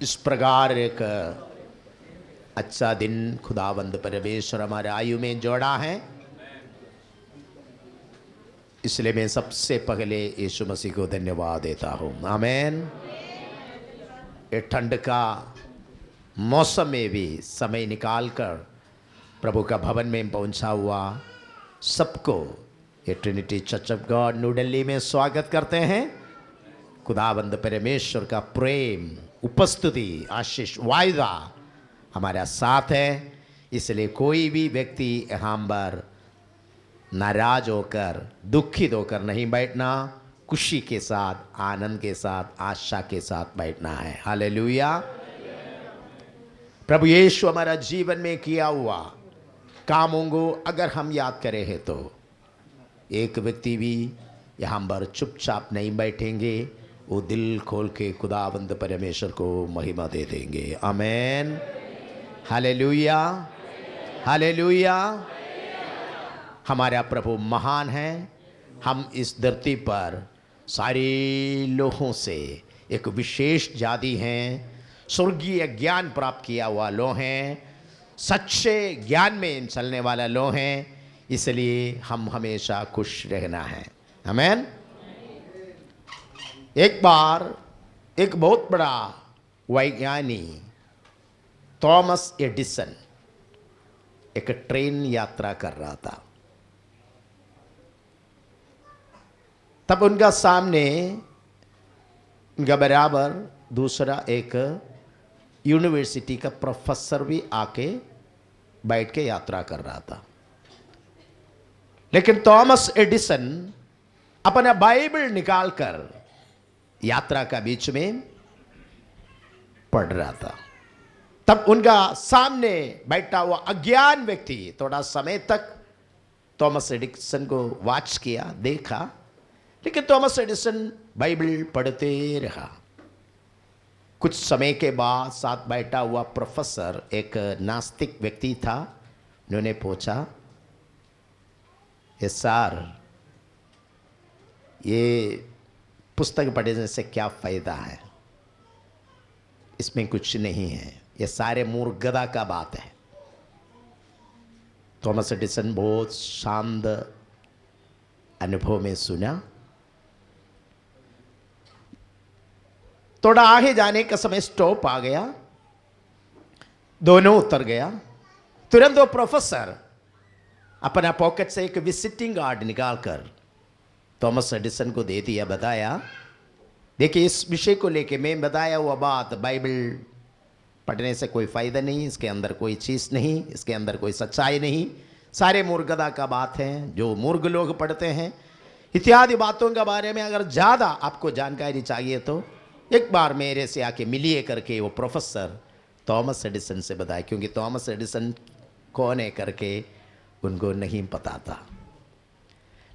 इस प्रकार एक अच्छा दिन खुदावंद परमेश्वर हमारे आयु में जोड़ा है, इसलिए मैं सबसे पहले यीशु मसीह को धन्यवाद देता हूँ। आमीन। ये ठंड का मौसम में भी समय निकालकर प्रभु का भवन में पहुंचा हुआ सबको ये Trinity church of God new Delhi में स्वागत करते हैं। खुदावंद परमेश्वर का प्रेम, उपस्थिति, आशीष, वायदा हमारा साथ है। इसलिए कोई भी व्यक्ति यहाँ पर नाराज होकर, दुखित होकर नहीं बैठना, खुशी के साथ, आनंद के साथ, आशा के साथ बैठना है। हालेलुया। प्रभु यीशु हमारा जीवन में किया हुआ कामों को अगर हम याद करें हैं तो एक व्यक्ति भी यहाँ पर चुपचाप नहीं बैठेंगे, वो दिल खोल के खुदावंद परमेश्वर को महिमा दे देंगे। आमीन। Hallelujah, hallelujah. हमारा प्रभु महान है। हम इस धरती पर सारे लोगों से एक विशेष जाति हैं, स्वर्गीय ज्ञान प्राप्त किया हुआ लोग हैं, सच्चे ज्ञान में चलने वाला लोग हैं। इसलिए हम हमेशा खुश रहना है। आमीन। एक बार एक बहुत बड़ा वैज्ञानिक थॉमस एडिसन एक ट्रेन यात्रा कर रहा था। तब उनका सामने, उनका बराबर दूसरा एक यूनिवर्सिटी का प्रोफेसर भी आके बैठ के यात्रा कर रहा था। लेकिन थॉमस एडिसन अपना बाइबल निकालकर यात्रा का बीच में पढ़ रहा था। तब उनका सामने बैठा हुआ अज्ञान व्यक्ति थोड़ा समय तक थॉमस एडिसन को वॉच किया, देखा, लेकिन थॉमस एडिसन बाइबल पढ़ते रहा। कुछ समय के बाद साथ बैठा हुआ प्रोफेसर एक नास्तिक व्यक्ति था। उन्होंने पूछा, ये सर, ये पुस्तक पढ़ने से क्या फायदा है? इसमें कुछ नहीं है, ये सारे मूर्खता का बात है। थॉमस एडिसन बहुत शांत अनुभव में सुना। थोड़ा आगे जाने का समय स्टॉप आ गया, दोनों उतर गया। तुरंत वो प्रोफेसर अपना पॉकेट से एक विजिटिंग कार्ड निकालकर थॉमस एडिसन को दे दिया, बताया, देखिए इस विषय को लेके मैं बताया हुआ बात, बाइबल पढ़ने से कोई फायदा नहीं, इसके अंदर कोई चीज़ नहीं, इसके अंदर कोई सच्चाई नहीं, सारे मूर्खता का बात है जो मूर्ख लोग पढ़ते हैं। इत्यादि बातों के बारे में अगर ज़्यादा आपको जानकारी चाहिए तो एक बार मेरे से आके मिलिए करके वो प्रोफेसर थॉमस एडिसन से बताया, क्योंकि थॉमस एडिसन कौन है करके उनको नहीं पता था।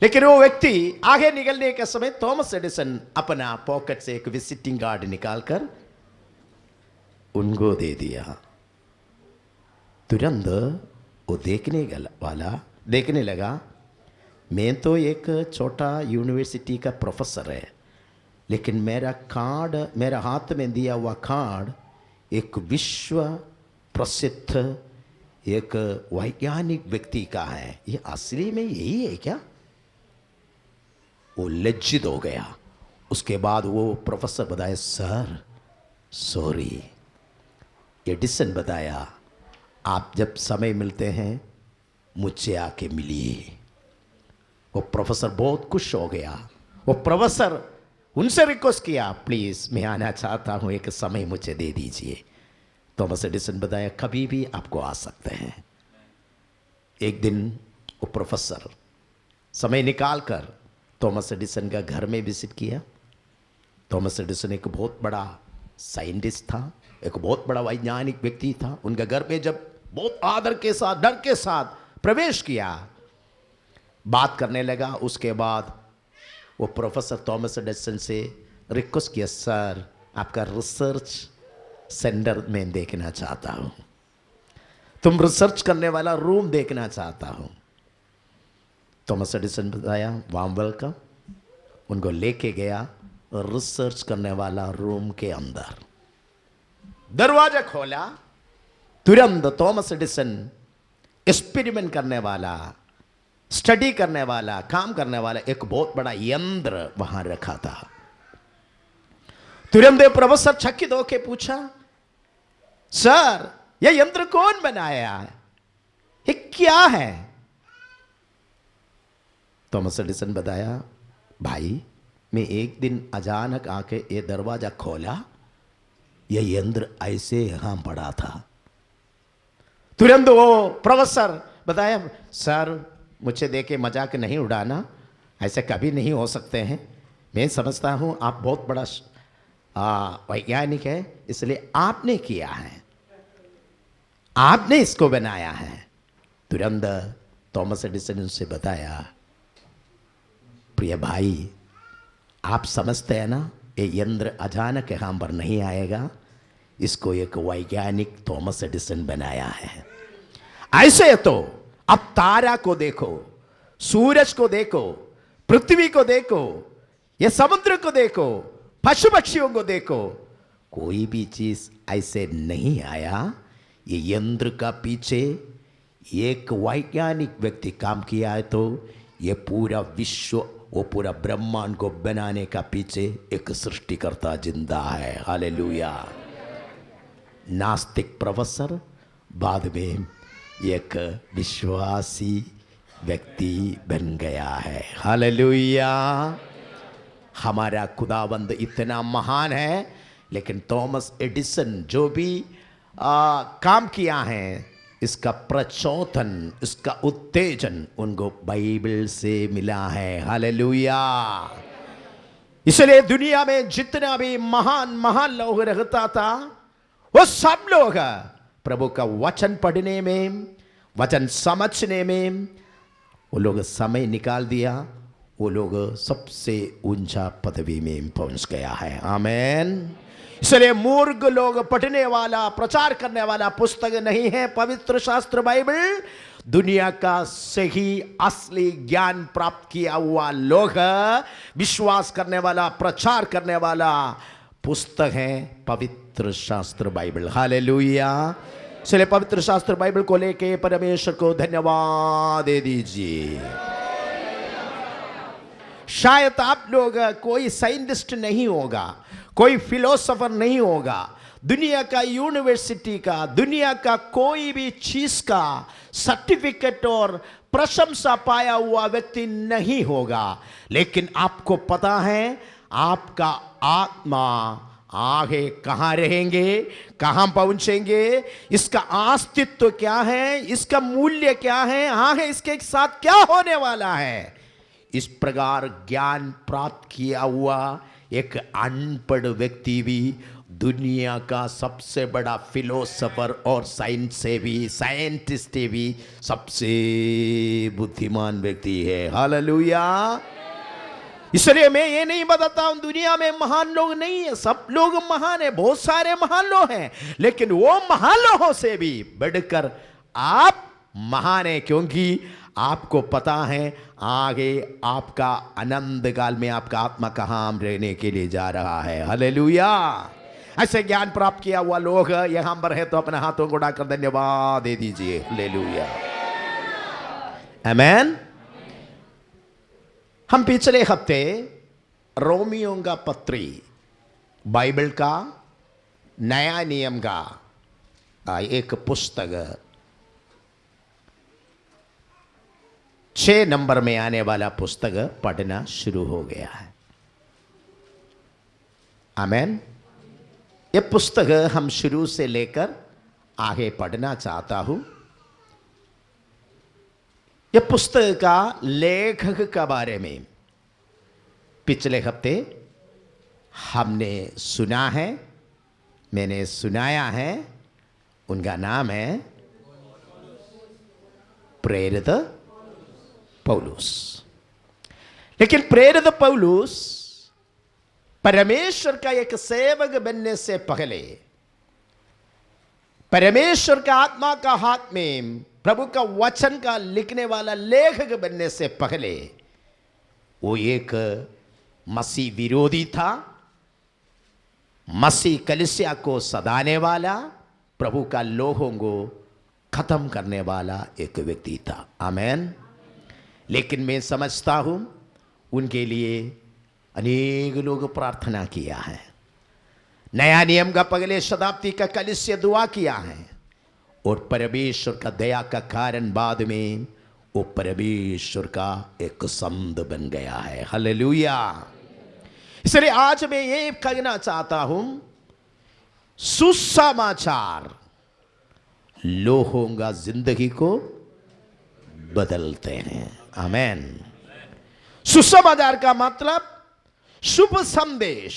लेकिन वो व्यक्ति आगे निकलने के समय थॉमस एडिसन अपना पॉकेट से एक विजिटिंग कार्ड निकालकर उनको दे दिया। तुरंत वो देखने लगा, मैं तो एक छोटा यूनिवर्सिटी का प्रोफेसर है, लेकिन मेरा कार्ड, मेरा हाथ में दिया हुआ कार्ड एक विश्व प्रसिद्ध एक वैज्ञानिक व्यक्ति का है। ये असली में यही है क्या? वो लज्जित हो गया। उसके बाद वो प्रोफेसर बताया, सर सॉरी। एडिसन बताया, आप जब समय मिलते हैं मुझसे आके मिलिए। वो प्रोफेसर बहुत खुश हो गया। वो प्रोफेसर उनसे रिक्वेस्ट किया, प्लीज़ मैं आना चाहता हूँ, एक समय मुझे दे दीजिए। थॉमस एडिसन बताया, कभी भी आपको आ सकते हैं। एक दिन वो प्रोफेसर समय निकाल कर थॉमस एडिसन का घर में विजिट किया। थॉमस एडिसन एक बहुत बड़ा साइंटिस्ट था, एक बहुत बड़ा वैज्ञानिक व्यक्ति था। उनका घर में जब बहुत आदर के साथ, डर के साथ प्रवेश किया, बात करने लगा। उसके बाद वो प्रोफेसर थॉमस एडिसन से रिक्वेस्ट किया, सर आपका रिसर्च सेंटर में देखना चाहता हूँ, तुम रिसर्च करने वाला रूम देखना चाहता हूँ। थॉमस एडिसन बताया, वार्म वेलकम। उनको लेके गया रिसर्च करने वाला रूम के अंदर। दरवाजा खोला, तुरंत थॉमस एडिसन एक्सपेरिमेंट करने वाला, स्टडी करने वाला, काम करने वाला एक बहुत बड़ा यंत्र वहां रखा था। तुरंत प्रोफेसर चकित होके पूछा, सर यह यंत्र कौन बनाया है, ये क्या है? थॉमस एडिसन बताया, भाई मैं एक दिन अचानक आके ये दरवाजा खोला, यह यंत्र ऐसे यहां पड़ा था। तुरंत वो प्रोफेसर बताया, सर मुझे देखे मजाक नहीं उड़ाना, ऐसे कभी नहीं हो सकते हैं। मैं समझता हूं आप बहुत बड़ा वैज्ञानिक है, इसलिए आपने किया है, आपने इसको बनाया है। तुरंत थॉमस एडिसन ने उनसे बताया, प्रिय भाई आप समझते हैं ना, ये यंत्र अचानक यहां पर नहीं आएगा, इसको एक वैज्ञानिक थॉमस एडिसन बनाया है। ऐसे तो अब तारा को देखो, सूरज को देखो, पृथ्वी को देखो, ये समुद्र को देखो, पशु पक्षियों को देखो, कोई भी चीज ऐसे नहीं आया। ये यंत्र का पीछे एक वैज्ञानिक व्यक्ति काम किया है, तो ये पूरा विश्व, वो पूरा ब्रह्मांड को बनाने का पीछे एक सृष्टिकर्ता जिंदा है। हालेलुया। नास्तिक प्रोफेसर बाद में एक विश्वासी व्यक्ति बन गया है। हालेलुया। हमारा खुदावंद इतना महान है, लेकिन थॉमस एडिसन जो भी काम किया है, इसका प्रचोदन, इसका उत्तेजन उनको बाइबल से मिला है। हालेलुया। इसलिए दुनिया में जितना भी महान महान लोग रहता था, वो सब लोग प्रभु का वचन पढ़ने में, वचन समझने में वो लोग समय निकाल दिया, वो लोग सबसे ऊंचा पदवी में पहुंच गया है। आमेन। इसलिए मूर्ख लोग पढ़ने वाला, प्रचार करने वाला पुस्तक नहीं है पवित्र शास्त्र बाइबल। दुनिया का सही असली ज्ञान प्राप्त किया हुआ लोग, विश्वास करने वाला, प्रचार करने वाला पुस्तक है पवित्र शास्त्र बाइबल। हालेलुया। इसलिए पवित्र शास्त्र बाइबल को लेके परमेश्वर को धन्यवाद दे दीजिए। शायद आप लोग कोई साइंटिस्ट नहीं होगा, कोई फिलोसोफर नहीं होगा, दुनिया का यूनिवर्सिटी का, दुनिया का कोई भी चीज का सर्टिफिकेट और प्रशंसा पाया हुआ व्यक्ति नहीं होगा, लेकिन आपको पता है आपका आत्मा आगे कहां रहेंगे, कहां पहुंचेंगे, इसका अस्तित्व क्या है, इसका मूल्य क्या है, आगे इसके साथ क्या होने वाला है। इस प्रकार ज्ञान प्राप्त किया हुआ एक अनपढ़ व्यक्ति भी दुनिया का सबसे बड़ा फिलोसोफर और साइंटिस्ट भी सबसे बुद्धिमान व्यक्ति है। हालेलुया। इसलिए मैं ये नहीं बताता हूं दुनिया में महान लोग नहीं है, सब लोग महान है, बहुत सारे महान लोग हैं, लेकिन वो महान लोगों से भी बढ़कर आप महान है, क्योंकि आपको पता है आगे आपका अनंत काल में आपका आत्मा कहां रहने के लिए जा रहा है। हालेलुया। ऐसे ज्ञान प्राप्त किया हुआ लोग यहां पर है, तो अपने हाथों को उठाकर धन्यवाद दे दीजिए। हालेलुया। आमेन। हम पिछले हफ्ते रोमियो का पत्री, बाइबल का नया नियम का एक पुस्तक 6 नंबर में आने वाला पुस्तक पढ़ना शुरू हो गया है। आमेन। ये पुस्तक हम शुरू से लेकर आगे पढ़ना चाहता हूं। यह पुस्तक का लेखक के बारे में पिछले हफ्ते हमने सुना है, मैंने सुनाया है। उनका नाम है प्रेरित पौलुस। लेकिन प्रेरित पौलुस परमेश्वर का एक सेवक बनने से पहले, परमेश्वर का आत्मा का हाथ में प्रभु का वचन का लिखने वाला लेखक बनने से पहले वो एक मसीह विरोधी था, मसीह कलीसिया को सदाने वाला, प्रभु का लोगों को खत्म करने वाला एक व्यक्ति था। आमेन। लेकिन मैं समझता हूं उनके लिए अनेक लोग प्रार्थना किया है, नया नियम का पहले शताब्दी का कलीसिया दुआ किया है, और परमेश्वर का दया का कारण बाद में वो परमेश्वर का एक संत बन गया है। हालेलुया। इसलिए आज मैं ये कहना चाहता हूं, सुसमाचार लोगों का जिंदगी को बदलते हैं। आमेन। सुसमाचार का मतलब शुभ संदेश,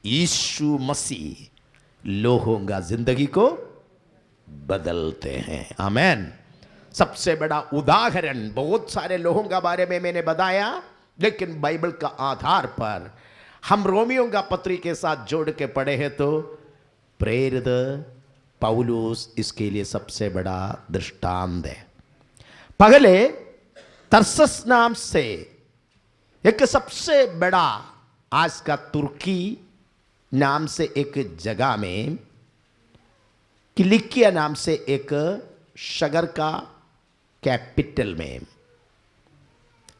यीशु मसीह लोगों का जिंदगी को बदलते हैं। आमेन। सबसे बड़ा उदाहरण बहुत सारे लोगों का बारे में मैंने बताया, लेकिन बाइबल का आधार पर हम रोमियों का पत्री के साथ जोड़ के पढ़े हैं तो प्रेरित पौलुस इसके लिए सबसे बड़ा दृष्टांत है। पहले तरसस नाम से एक सबसे बड़ा, आज का तुर्की नाम से एक जगह में, किलिकिया नाम से एक शहर का कैपिटल में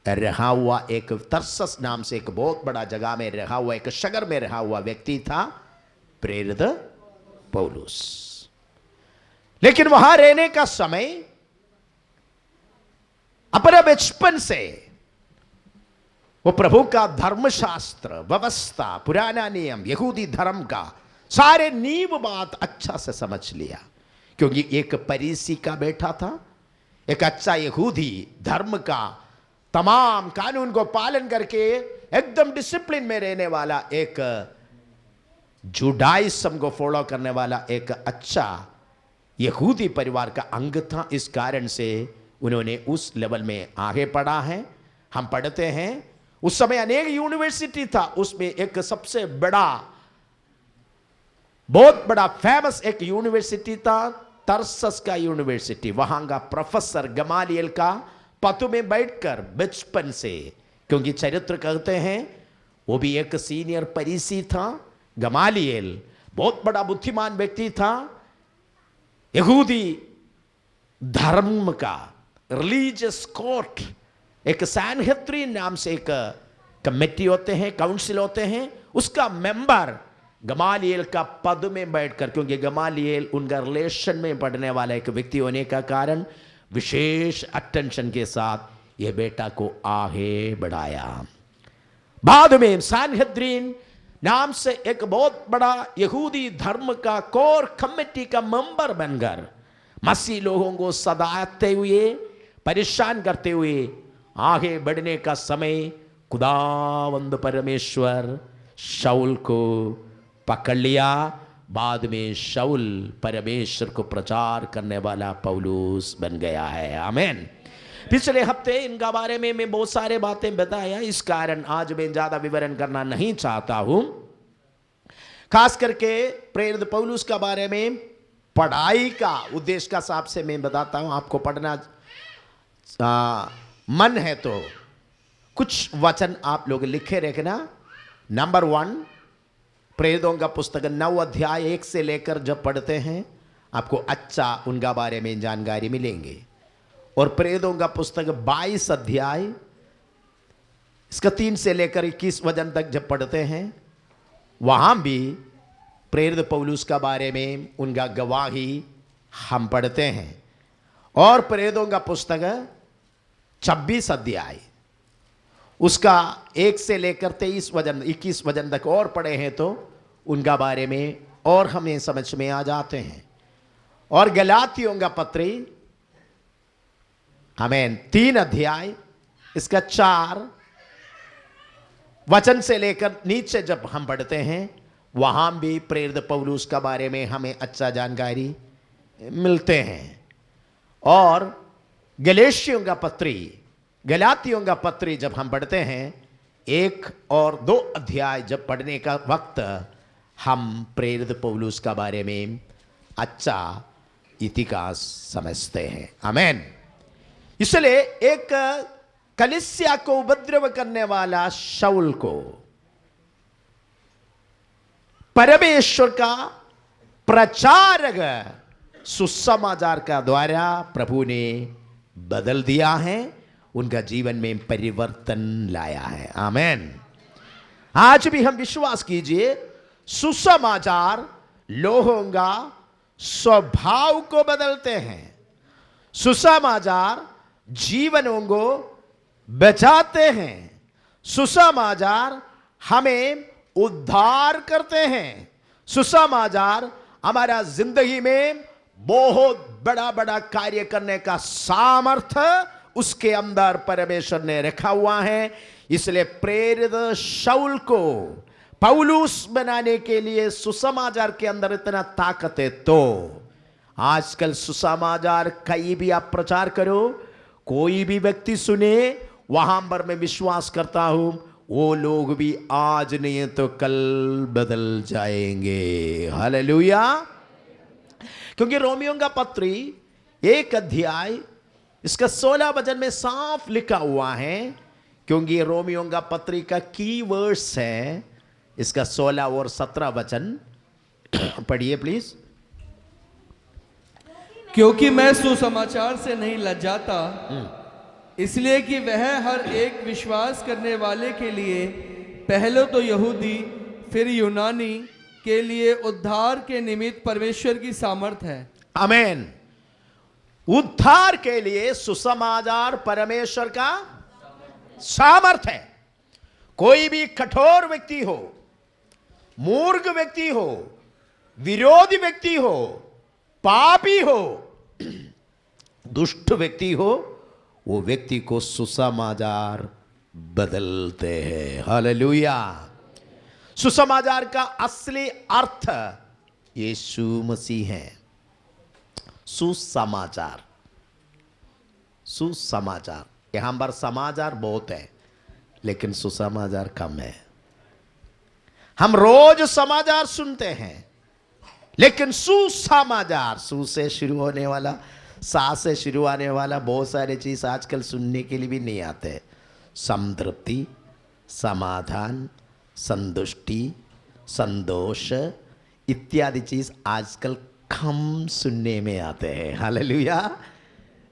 रहा हुआ, एक तरसस नाम से एक बहुत बड़ा जगह में रहा हुआ, एक शहर में रहा हुआ व्यक्ति था प्रेरित पौलुस। लेकिन वहां रहने का समय अपने बचपन से वो प्रभु का धर्मशास्त्र, व्यवस्था, पुराना नियम, यहूदी धर्म का सारे नींव बात अच्छा से समझ लिया, क्योंकि एक फरीसी का बेटा था, एक अच्छा यहूदी धर्म का तमाम कानून को पालन करके एकदम डिसिप्लिन में रहने वाला, एक जुडाइज्म को फॉलो करने वाला एक अच्छा यहूदी परिवार का अंग था। इस कारण से उन्होंने उस लेवल में आगे पढ़ा है। हम पढ़ते हैं उस समय अनेक यूनिवर्सिटी था, उसमें एक सबसे बड़ा, बहुत बड़ा फेमस एक यूनिवर्सिटी था तरसस का यूनिवर्सिटी। वहां का प्रोफेसर गमालियल का पद में बैठकर बचपन से, क्योंकि चरित्र कहते हैं वो भी एक सीनियर फरीसी था, गमालियल बहुत बड़ा बुद्धिमान व्यक्ति था, यहूदी धर्म का रिलीजियस कोर्ट, एक सैनहेद्रिन नाम से एक कमेटी होते हैं, काउंसिल होते हैं, उसका मेंबर गमालियल का पद में बैठकर, क्योंकि गमालियल उनका रिलेशन में पढ़ने वाला एक व्यक्ति होने का कारण विशेष अटेंशन के साथ यह बेटा को आगे बढ़ाया। बाद में सैनहेद्रिन नाम से एक बहुत बड़ा यहूदी धर्म का कोर कमेटी का मेंबर बनकर मसीह लोगों को सदाते हुए, परेशान करते हुए आगे बढ़ने का समय खुदावंद परमेश्वर शाऊल को पकड़ लिया। बाद में शाऊल परमेश्वर को प्रचार करने वाला पौलुस बन गया है। आमीन। पिछले हफ्ते इनका बारे में मैं बहुत सारे बातें बताया, इस कारण आज मैं ज्यादा विवरण करना नहीं चाहता हूं। खास करके प्रेरित पौलुस का बारे में पढ़ाई का उद्देश्य का हिसाब से मैं बताता हूं। आपको पढ़ना मन है तो कुछ वचन आप लोग लिखे रखना। नंबर 1, प्रेरितों का पुस्तक 9 अध्याय 1 से लेकर जब पढ़ते हैं आपको अच्छा उनका बारे में जानकारी मिलेंगे। और प्रेरितों का पुस्तक 22 अध्याय इसका 3 से लेकर 21 वचन तक जब पढ़ते हैं वहां भी प्रेरित पौलुस का बारे में उनका गवाही हम पढ़ते हैं। और प्रेरितों का पुस्तक 26 अध्याय उसका 1 से लेकर 23 वचन 21 वचन तक और पढ़े हैं तो उनका बारे में और हमें समझ में आ जाते हैं। और गलातियों का पत्री हमें 3 अध्याय इसका 4 वचन से लेकर नीचे जब हम पढ़ते हैं वहां भी प्रेरित पौलुस का बारे में हमें अच्छा जानकारी मिलते हैं। और गलेशियों का पत्री, गलातियों का पत्री जब हम पढ़ते हैं 1 और 2 अध्याय जब पढ़ने का वक्त हम प्रेरित पौलुस का बारे में अच्छा इतिहास समझते हैं। आमीन। इसलिए एक कलीसिया को उपद्रव करने वाला शाऊल को परमेश्वर का प्रचारक सुसमाचार का द्वारा प्रभु ने बदल दिया है, उनका जीवन में परिवर्तन लाया है। आमेन। आज भी हम विश्वास कीजिए, सुसमाचार लोगों का स्वभाव को बदलते हैं, सुसमाचार जीवनों को बचाते हैं, सुसमाचार हमें उद्धार करते हैं, सुसमाचार हमारा जिंदगी में बहुत बड़ा बड़ा कार्य करने का सामर्थ्य उसके अंदर परमेश्वर ने रखा हुआ है। इसलिए प्रेरित शाऊल को पौलुस बनाने के लिए सुसमाचार के अंदर इतना ताकत है। तो आजकल सुसमाचार कहीं भी आप प्रचार करो, कोई भी व्यक्ति सुने, वहां पर मैं विश्वास करता हूं वो लोग भी आज नहीं तो कल बदल जाएंगे। हालेलुया। क्योंकि रोमियो का पत्री 1 अध्याय इसका 16 वचन में साफ लिखा हुआ है, क्योंकि रोमियो का पत्री का की वर्स है इसका 16 और 17 वचन। पढ़िए प्लीज। क्योंकि मैं सुसमाचार से नहीं लज्जाता, इसलिए कि वह हर एक विश्वास करने वाले के लिए, पहले तो यहूदी फिर यूनानी के लिए उद्धार के निमित्त परमेश्वर की सामर्थ्य है। आमेन। उद्धार के लिए सुसमाचार परमेश्वर का सामर्थ्य है। कोई भी कठोर व्यक्ति हो, मूर्ख व्यक्ति हो, विरोधी व्यक्ति हो, पापी हो, दुष्ट व्यक्ति हो, वो व्यक्ति को सुसमाचार बदलते हैं। हालेलुया। सुसमाचार का असली अर्थ यीशु मसीह है। सुसमाचार, सुसमाचार, यहां पर समाचार बहुत है लेकिन सुसमाचार कम है। हम रोज समाचार सुनते हैं लेकिन सुसमाचार, सु से शुरू होने वाला, सा से शुरू आने वाला बहुत सारे चीज आजकल सुनने के लिए भी नहीं आते। संतृप्ति, समाधान, संतुष्टि, संतोष इत्यादि चीज आजकल कम सुनने में आते हैं। हालेलुया।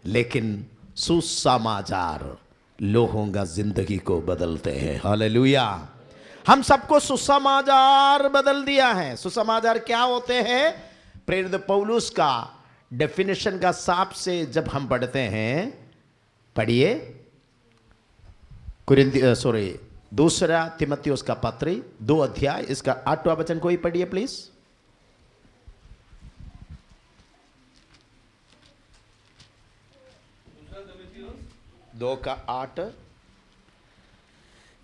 लेकिन सुसमाचार लोगों का जिंदगी को बदलते हैं। हालेलुया। हम सबको सुसमाचार बदल दिया है। सुसमाचार क्या होते हैं? प्रेरित पौलुस का डेफिनेशन का हिसाब से जब हम पढ़ते हैं, पढ़िए दूसरा तिमोथियुस का पत्री 2 अध्याय इसका 8वां वचन कोई पढ़िए प्लीज। 2:8।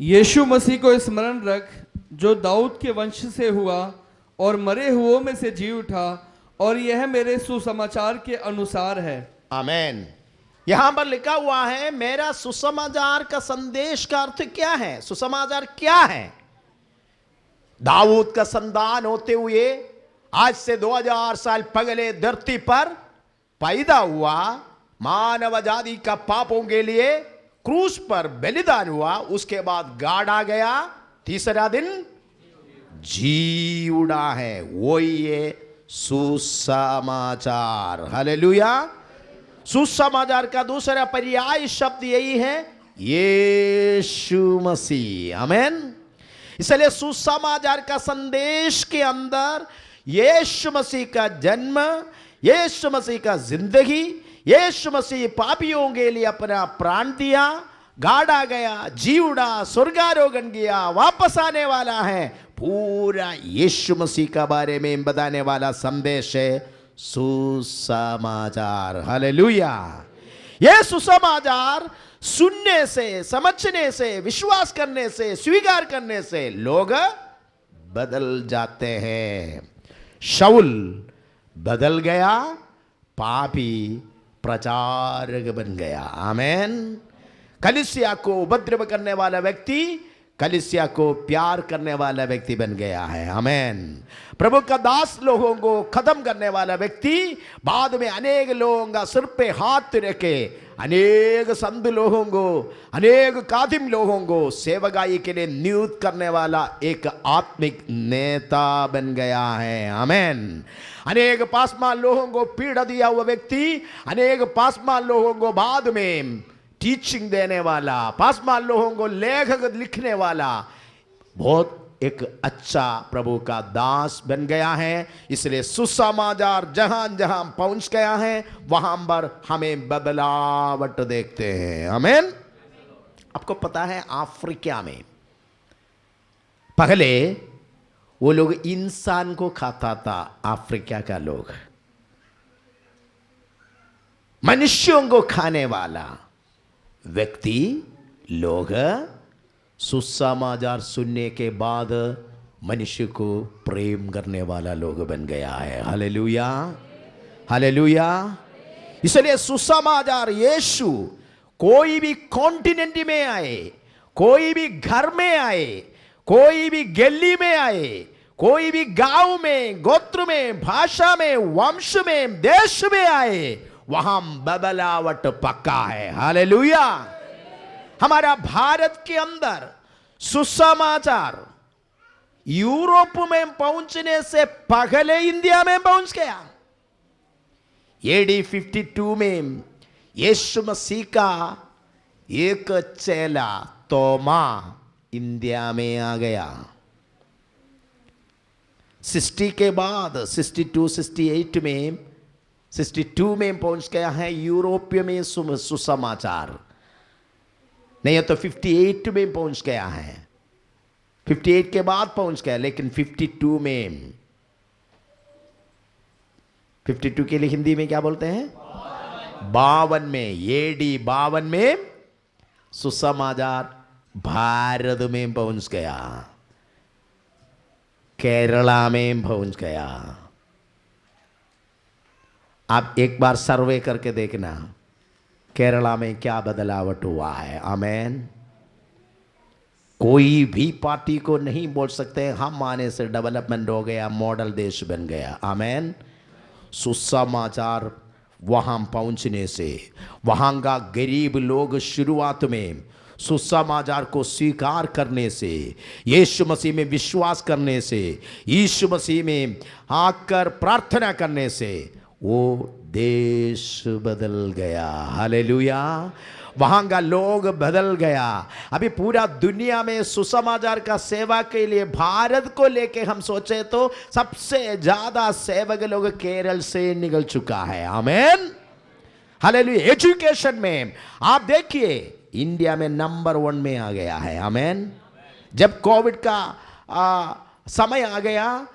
यीशु मसीह को स्मरण रख, जो दाऊद के वंश से हुआ और मरे हुओं में से जी उठा, और यह मेरे सुसमाचार के अनुसार है। आमेन। यहां पर लिखा हुआ है मेरा सुसमाचार का संदेश का अर्थ क्या है? सुसमाचार क्या है? दाऊद का संतान होते हुए आज से 2000 साल पहले धरती पर पैदा हुआ, मानव जाति का पापों के लिए क्रूस पर बलिदान हुआ, उसके बाद गाड़ा गया, तीसरा दिन जी उड़ा है। वही ये सुसमाचार। हालेलुया। सुसमाचार का दूसरा पर्याय शब्द यही है, यीशु मसीह। आमेन। इसलिए सुसमाचार का संदेश के अंदर यीशु मसीह का जन्म, यीशु मसीह का जिंदगी, यीशु मसीह पापियों के लिए अपना प्राण दिया, गाड़ा गया, जी उड़ा, स्वर्गारोहण किया, वापस आने वाला है, पूरा यीशु मसीह का बारे में बताने वाला संदेश है सुसमाचार। हालेलुया। यह सुसमाचार सुनने से, समझने से, विश्वास करने से, स्वीकार करने से लोग बदल जाते हैं। शाऊल बदल गया, पापी प्रचारक बन गया। आमेन। कलीसिया को उपद्रव करने वाला व्यक्ति कलीसिया को प्यार करने वाला व्यक्ति बन गया है। आमेन। प्रभु का दास लोगों को खत्म करने वाला व्यक्ति बाद में अनेक लोगों का सिर पे हाथ रखे अनेक संत लोगों को, अनेक कादिम लोगों को सेवकाई के लिए नियुक्त करने वाला एक आत्मिक नेता बन गया है। आमेन। अनेक पासवान लोगों को पीड़ा दिया हुआ व्यक्ति, अनेक पासवान लोगों को बाद में टीचिंग देने वाला, पासवान लोगों को लेखक लिखने वाला बहुत एक अच्छा प्रभु का दास बन गया है। इसलिए सुसमाचार जहां जहां पहुंच गया है वहां पर हमें बदलावट देखते हैं। आमीन। आपको पता है अफ्रीका में पहले वो लोग इंसान को खाता था। अफ्रीका का लोग मनुष्यों को खाने वाला व्यक्ति लोग सुसमाचार सुनने के बाद मनुष्य को प्रेम करने वाला लोग बन गया है। Hallelujah, hallelujah. इसलिए सुसमाचार यीशु कोई भी कॉन्टिनेंट में आए, कोई भी घर में आए, कोई भी गली में आए, कोई भी गांव में, गोत्र में, भाषा में, वंश में, देश में आए, वहां बदलावट पक्का है। हालेलुया। हमारा भारत के अंदर सुसमाचार यूरोप में पहुंचने से पहले इंडिया में पहुंच गया। एडी 52 में यीशु मसीह का एक चेला तोमा इंडिया में आ गया। 60 के बाद 62, 68 में 62 में पहुंच गया है यूरोप में सुसमाचार। नहीं तो 58 में पहुंच गया है, 58 के बाद पहुंच गया। लेकिन 52 में, 52 के लिए हिंदी में क्या बोलते हैं? 52 में, एडी 52 में सुसमाचार भारत में पहुंच गया, केरला में पहुंच गया। आप एक बार सर्वे करके देखना केरला में क्या बदलावट हुआ है। आमेन। कोई भी पार्टी को नहीं बोल सकते हम आने से डेवलपमेंट हो गया, मॉडल देश बन गया। आमेन। सुसमाचार वहां पहुंचने से, वहां का गरीब लोग शुरुआत में सुसमाचार को स्वीकार करने से, यीशु मसीह में विश्वास करने से, यीशु मसीह में आकर प्रार्थना करने से वो देश बदल गया। हालेलुया। वहां का लोग बदल गया। अभी पूरा दुनिया में सुसमाचार का सेवा के लिए भारत को लेके हम सोचे तो सबसे ज्यादा सेवक लोग केरल से निकल चुका है। आमेन। हालेलुया। एजुकेशन में आप देखिए इंडिया में नंबर 1 में आ गया है। आमेन। जब कोविड का समय आ गया,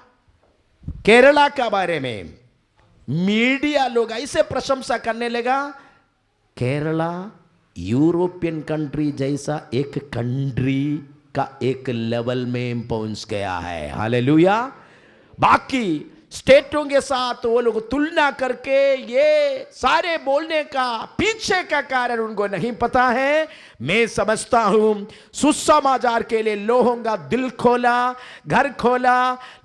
केरला के बारे में मीडिया लोग ऐसे प्रशंसा करने लगा, केरला यूरोपियन कंट्री जैसा एक कंट्री का एक लेवल में पहुंच गया है। हालेलुया। बाकी स्टेटों के साथ वो लोग तुलना करके ये सारे बोलने का पीछे का कारण उनको नहीं पता है। मैं समझता हूं सुसमाचार के लिए लोगों का दिल खोला, घर खोला,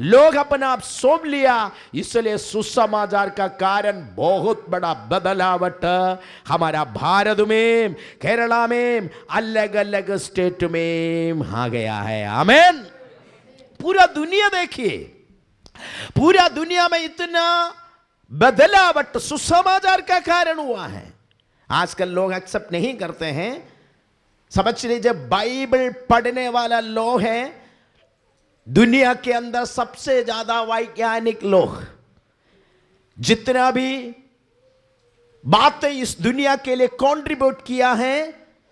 लोग अपना आप सौंप लिया। इसलिए सुसमाचार का कारण बहुत बड़ा बदलावट हमारा भारत में, केरला में, अलग अलग स्टेट में आ गया है। आमीन। पूरा दुनिया देखिए, पूरा दुनिया में इतना बदलावट सुसमाचार का कारण हुआ है। आजकल लोग एक्सेप्ट नहीं करते हैं। समझ लीजिए बाइबल पढ़ने वाला लोग है दुनिया के अंदर सबसे ज्यादा वैज्ञानिक लोग, जितना भी बातें इस दुनिया के लिए कंट्रीब्यूट किया है,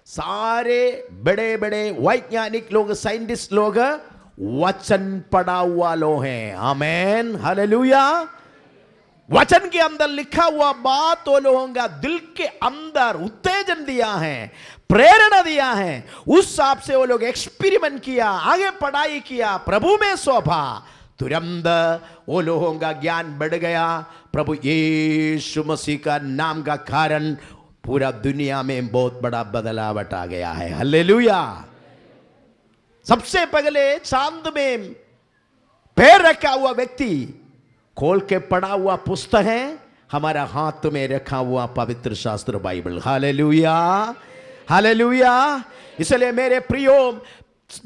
सारे बड़े बड़े वैज्ञानिक लोग, साइंटिस्ट लोग वचन पढ़ा हुआ लोग हैं। आमेन। हालेलुया। वचन के अंदर लिखा हुआ बात वो लोगों का दिल के अंदर उत्तेजन दिया है, प्रेरणा दिया है। उस हिसाब से वो लोग एक्सपेरिमेंट किया, आगे पढ़ाई किया, प्रभु में सौंपा, तुरंत वो लोगों का ज्ञान बढ़ गया। प्रभु यीशु मसीह का नाम का कारण पूरा दुनिया में बहुत बड़ा बदलावट आ गया है। हालेलुया। सबसे पहले चांद में पैर रखा हुआ व्यक्ति खोल के पढ़ा हुआ पुस्तक है हमारा हाथ में रखा हुआ पवित्र शास्त्र बाइबल। Hallelujah, hallelujah. इसलिए मेरे प्रियो,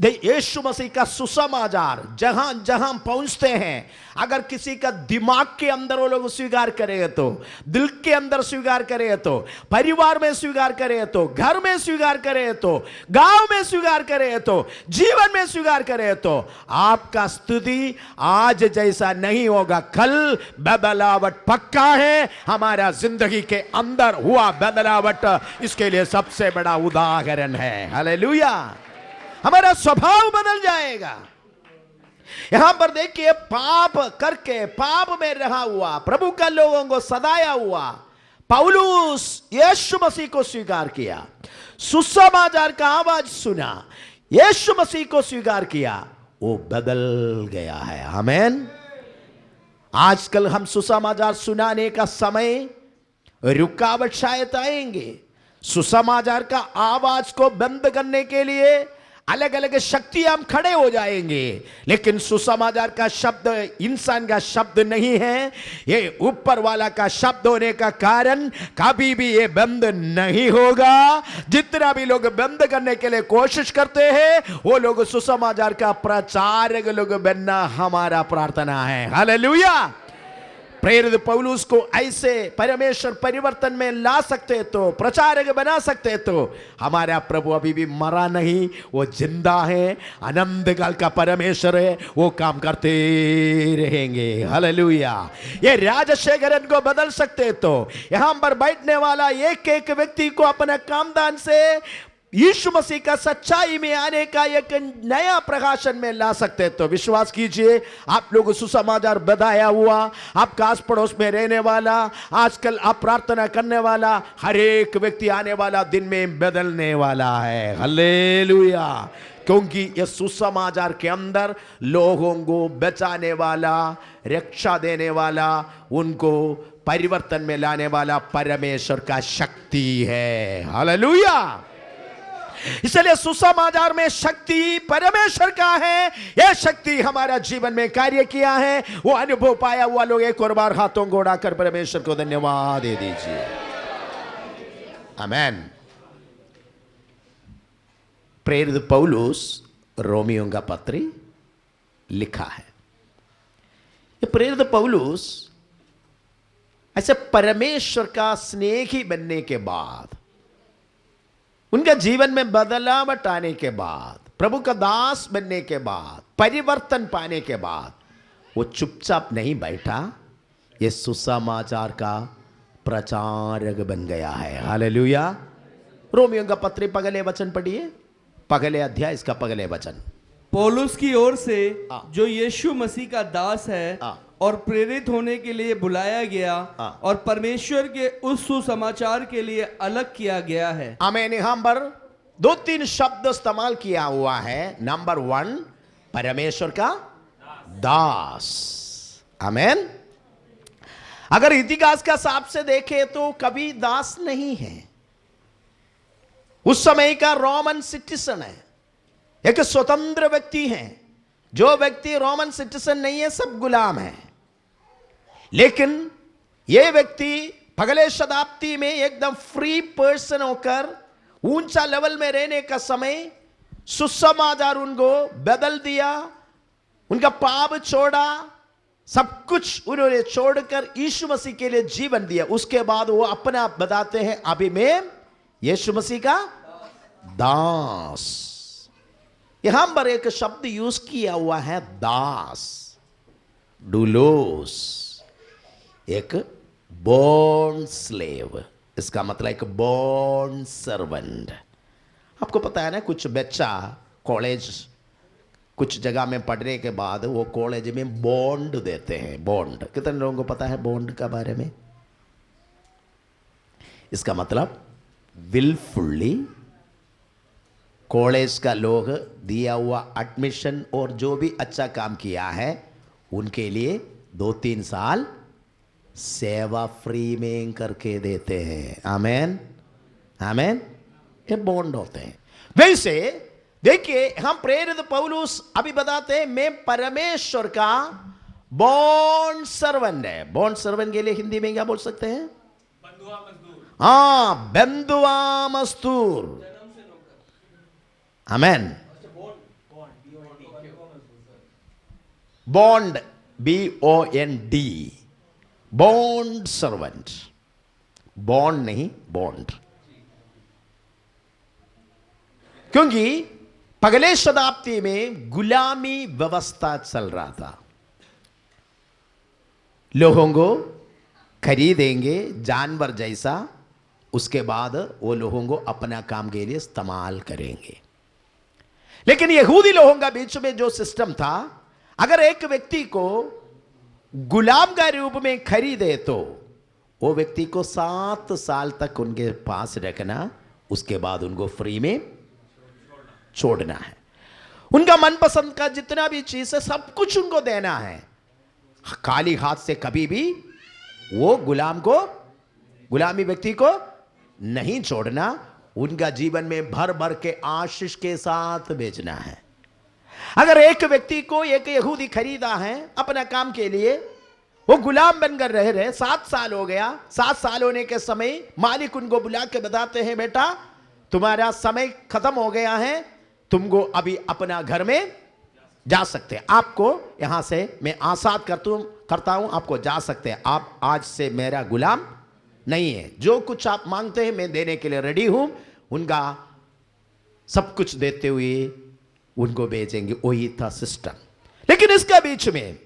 यीशु मसीह का सुसमाचार जहां जहां पहुंचते हैं, अगर किसी का दिमाग के अंदर वो लोग स्वीकार करेंगे तो, दिल के अंदर स्वीकार करेंगे तो, परिवार में स्वीकार करेंगे तो, घर में स्वीकार करेंगे तो, गांव में स्वीकार करेंगे तो, जीवन में स्वीकार करेंगे तो, आपका स्तुति आज जैसा नहीं होगा, कल बदलावट पक्का है। हमारा जिंदगी के अंदर हुआ बदलावट इसके लिए सबसे बड़ा उदाहरण है। हालेलुया। हमारा स्वभाव बदल जाएगा। यहां पर देखिए, पाप करके पाप में रहा हुआ, प्रभु का लोगों को सताया हुआ पौलुस यीशु मसीह को स्वीकार किया, सुसमाचार का आवाज सुना, यीशु मसीह को स्वीकार किया, वो बदल गया है। आमीन। आजकल हम सुसमाचार सुनाने का समय रुकावट शायद आएंगे। सुसमाचार का आवाज को बंद करने के लिए अलग अलग शक्ति हम खड़े हो जाएंगे, लेकिन सुसमाचार का शब्द इंसान का शब्द नहीं है, ये ऊपर वाला का शब्द होने का कारण कभी भी ये बंद नहीं होगा। जितना भी लोग बंद करने के लिए कोशिश करते हैं, वो लोग सुसमाचार का प्रचारक लोग बनना हमारा प्रार्थना है। हालेलुया। प्रेरित पौलुस को ऐसे परमेश्वर परिवर्तन में ला सकते तो, प्रचारक बना सकते तो, हमारा प्रभु अभी भी मरा नहीं, वो जिंदा है, अनंत काल का परमेश्वर है, वो काम करते रहेंगे। हालेलुया। ये राजशेखरन को बदल सकते तो, यहां पर बैठने वाला एक एक व्यक्ति को अपना कामदान से यीशु मसीह का सच्चाई में आने का एक नया प्रकाशन में ला सकते तो विश्वास कीजिए, आप लोग सुसमाचार बताया हुआ, आपका आस पड़ोस में रहने वाला, आजकल आप प्रार्थना करने वाला हर एक व्यक्ति आने वाला दिन में बदलने वाला है। हालेलुया। क्योंकि यह सुसमाचार के अंदर लोगों को बचाने वाला, रक्षा देने वाला, उनको परिवर्तन में लाने वाला परमेश्वर का शक्ति है। हालेलुया। इसलिए सुसमाचार में शक्ति परमेश्वर का है। यह शक्ति हमारा जीवन में कार्य किया है, वो अनुभव पाया हुआ लोग एक और बार हाथों को उड़ाकर परमेश्वर को धन्यवाद दे दीजिए। आमेन। प्रेरित पौलुस रोमियों का पत्री लिखा है। ये प्रेरित पौलुस ऐसे परमेश्वर का स्नेही बनने के बाद, उनका जीवन में बदलावट आने के बाद, प्रभु का दास बनने के बाद, परिवर्तन पाने के बाद, वो चुपचाप नहीं बैठा, ये सुसमाचार का प्रचारक बन गया है। हालेलुया। रोमियों का पत्री पगले वचन पढ़िए, पगले अध्याय इसका पगले वचन। पौलुस की ओर से जो यीशु मसीह का दास है और प्रेरित होने के लिए बुलाया गया और परमेश्वर के उस सुसमाचार के लिए अलग किया गया है। आमीन। यहां पर दो तीन शब्द इस्तेमाल किया हुआ है। नंबर 1, परमेश्वर का दास। आमीन। अगर इतिहास का हिसाब से देखें तो कभी दास नहीं है। उस समय का रोमन सिटीजन है, एक स्वतंत्र व्यक्ति है। जो व्यक्ति रोमन सिटीजन नहीं है सब गुलाम है। लेकिन यह व्यक्ति पगले शताब्दी में एकदम फ्री पर्सन होकर ऊंचा लेवल में रहने का समय सुसमाचार उनको बदल दिया, उनका पाप छोड़ा, सब कुछ उन्होंने छोड़कर यीशु मसीह के लिए जीवन दिया। उसके बाद वो अपना बताते हैं अभी मैं यीशु मसीह का दास। यहां पर एक शब्द यूज किया हुआ है दास, डूलोस, एक बॉर्न स्लेव। इसका मतलब एक बॉर्न सर्वेंट। आपको पता है ना, कुछ बच्चा कॉलेज कुछ जगह में पढ़ने के बाद वो कॉलेज में बॉन्ड देते हैं। बॉन्ड कितने लोगों को पता है बॉन्ड का बारे में? इसका मतलब विलफुल्ली कॉलेज का लोग दिया हुआ एडमिशन और जो भी अच्छा काम किया है उनके लिए 2-3 साल सेवा फ्री में करके देते हैं। आमेन, आमेन। ये बॉन्ड होते हैं। वैसे देखिए हम प्रेरित पौलुस अभी बताते हैं मैं परमेश्वर का बॉन्ड सर्वेंट है। बॉन्ड सर्वेंट के लिए हिंदी में क्या बोल सकते हैं? हाँ, बंधुआ मजदूर। Amen. Bond BOND, bond servant. Bond नहीं, बॉन्ड। क्योंकि पगले शताब्दी में गुलामी व्यवस्था चल रहा था। लोगों को खरीदेंगे जानवर जैसा, उसके बाद वो लोगों को अपना काम के लिए इस्तेमाल करेंगे। लेकिन यहूदी लोगों का बीच में जो सिस्टम था, अगर एक व्यक्ति को गुलाम का रूप में खरीदे तो वो व्यक्ति को 7 साल तक उनके पास रखना, उसके बाद उनको फ्री में छोड़ना है। उनका मनपसंद का जितना भी चीज है सब कुछ उनको देना है। खाली हाथ से कभी भी वो गुलामी व्यक्ति को नहीं छोड़ना। उनका जीवन में भर भर के आशीष के साथ भेजना है। अगर एक व्यक्ति को एक यहूदी खरीदा है अपना काम के लिए, वो गुलाम बनकर रह रहे, 7 साल हो गया। 7 साल होने के समय मालिक उनको बुला के बताते हैं, बेटा तुम्हारा समय खत्म हो गया है, तुमको अभी अपना घर में जा सकते हैं। आपको यहां से मैं आजाद करता हूं, आपको जा सकते हैं। आप आज से मेरा गुलाम नहीं है। जो कुछ आप मांगते हैं मैं देने के लिए रेडी हूं। उनका सब कुछ देते हुए उनको भेजेंगे। वही था सिस्टम। लेकिन इसका बीच में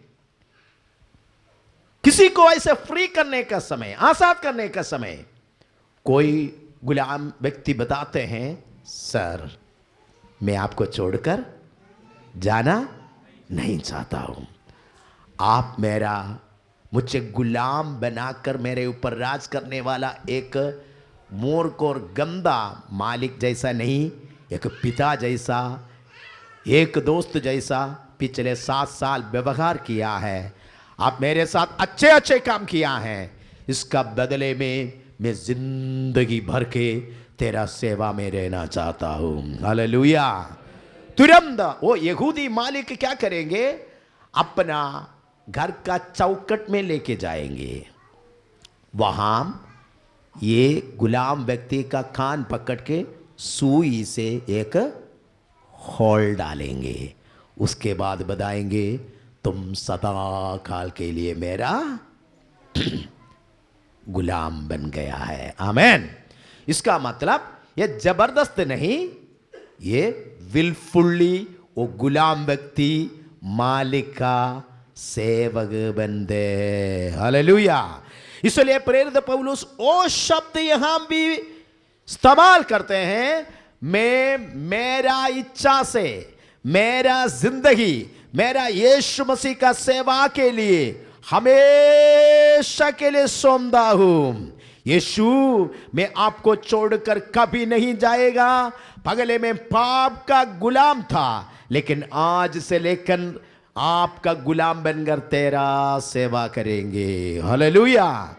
किसी को ऐसे फ्री करने का समय, आजाद करने का समय, कोई गुलाम व्यक्ति बताते हैं, सर मैं आपको छोड़कर जाना नहीं चाहता हूं। आप मुझे गुलाम बनाकर मेरे ऊपर राज करने वाला एक मूर्ख और गंदा मालिक जैसा नहीं, एक पिता जैसा, एक दोस्त जैसा पिछले 7 साल व्यवहार किया है। आप मेरे साथ अच्छे अच्छे काम किया है, इसका बदले में मैं जिंदगी भर के तेरा सेवा में रहना चाहता हूं। हालेलुया। तुरंत वो यहूदी मालिक क्या करेंगे, अपना घर का चौखट में लेके जाएंगे। वहां ये गुलाम व्यक्ति का कान पकड़ के सुई से एक होल डालेंगे। उसके बाद बताएंगे, तुम सदा काल के लिए मेरा गुलाम बन गया है। आमेन। इसका मतलब ये जबरदस्त नहीं, ये विलफुल्ली वो गुलाम व्यक्ति मालिक का सेवक बन दे। हालेलुया। इसलिए प्रेरित पौलुस वो शब्द यहां भी इस्तेमाल करते हैं, मैं मेरा इच्छा से मेरा जिंदगी मेरा यीशु मसीह का सेवा के लिए हमेशा के लिए सौंधा हूं। यीशु मैं आपको छोड़कर कभी नहीं जाएगा। पगले में पाप का गुलाम था, लेकिन आज से लेकर आपका गुलाम बनकर तेरा सेवा करेंगे। हालेलुया।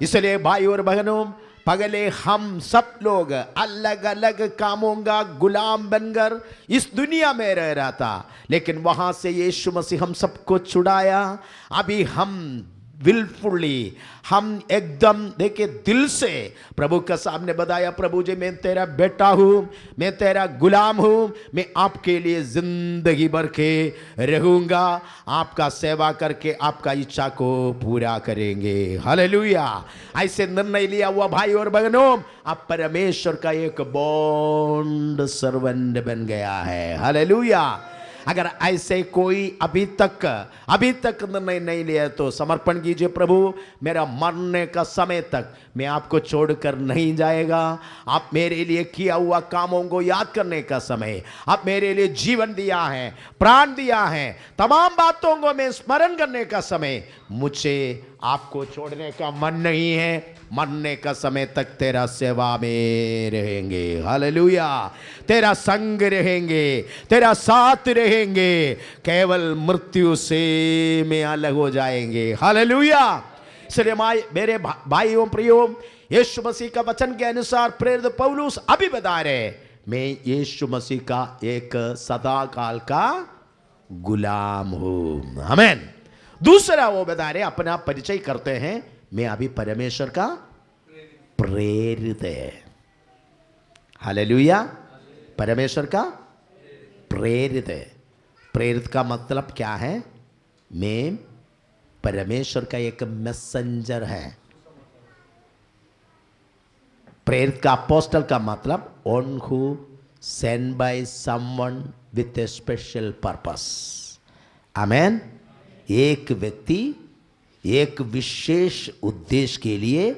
इसलिए भाई और बहनों, पगले हम सब लोग अलग अलग कामों का गुलाम बनकर इस दुनिया में रह रहा था, लेकिन वहां से यीशु मसीह हम सबको छुड़ाया। अभी हम विलफुली, हम एकदम देखिए दिल से प्रभु का सामने बताया, प्रभु जी मैं तेरा बेटा हूं, मैं तेरा गुलाम हूं, मैं आपके लिए जिंदगी भर के रहूंगा, आपका सेवा करके आपका इच्छा को पूरा करेंगे। हालेलुया। ऐसे निर्णय लिया हुआ भाई और बहनों, आप परमेश्वर का एक बॉन्ड सर्वेंट बन गया है। हालेलुया। अगर ऐसे कोई अभी तक निर्णय नहीं लिया तो समर्पण कीजिए, प्रभु मेरा मरने का समय तक मैं आपको छोड़कर नहीं जाएगा। आप मेरे लिए किया हुआ कामों को याद करने का समय, आप मेरे लिए जीवन दिया है, प्राण दिया है, तमाम बातों को मैं स्मरण करने का समय, मुझे आपको छोड़ने का मन नहीं है। मरने का समय तक तेरा सेवा में रहेंगे। हालेलुया। तेरा संग रहेंगे, तेरा साथ रहेंगे, केवल मृत्यु से में अलग हो जाएंगे। हालेलुया। इसलिए मेरे भाइयों प्रियो, यीशु मसीह का वचन के अनुसार प्रेरित पौलुस अभी बता रहे, मैं यीशु मसीह का एक सदा काल का गुलाम हूं। आमीन। दूसरा वो बता रहे, अपना परिचय करते हैं, मैं अभी परमेश्वर का प्रेरित है। हालेलुया। परमेश्वर का प्रेरित है। प्रेरित का मतलब क्या है? मैं परमेश्वर का एक मैसेंजर है। प्रेरित का अपोस्टल का मतलब one who send by someone with a special purpose. Amen. एक व्यक्ति एक विशेष उद्देश्य के लिए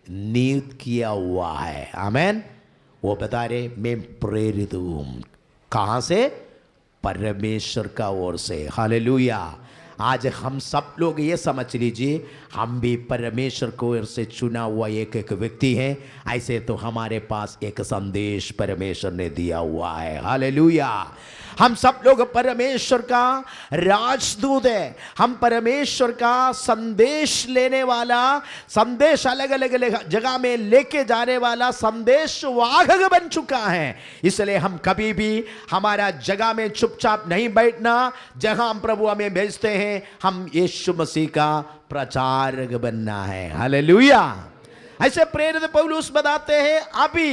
नियुक्त किया हुआ है। आमेन। वो बता रहे, मैं प्रेरित हूं। कहां से? परमेश्वर का ओर से। हालेलुया। आज हम सब लोग ये समझ लीजिए, हम भी परमेश्वर को ओर से चुना हुआ एक एक व्यक्ति हैं। ऐसे तो हमारे पास एक संदेश परमेश्वर ने दिया हुआ है। हालेलुया। हम सब लोग परमेश्वर का राजदूत है। हम परमेश्वर का संदेश लेने वाला, संदेश अलग अलग जगह में लेके जाने वाला संदेश वाहक बन चुका है। इसलिए हम कभी भी हमारा जगह में चुपचाप नहीं बैठना। जहां हम प्रभु हमें भेजते हैं, हम यीशु मसीह का प्रचारक बनना है। हालेलुया। ऐसे प्रेरित पौलुस बताते हैं, अभी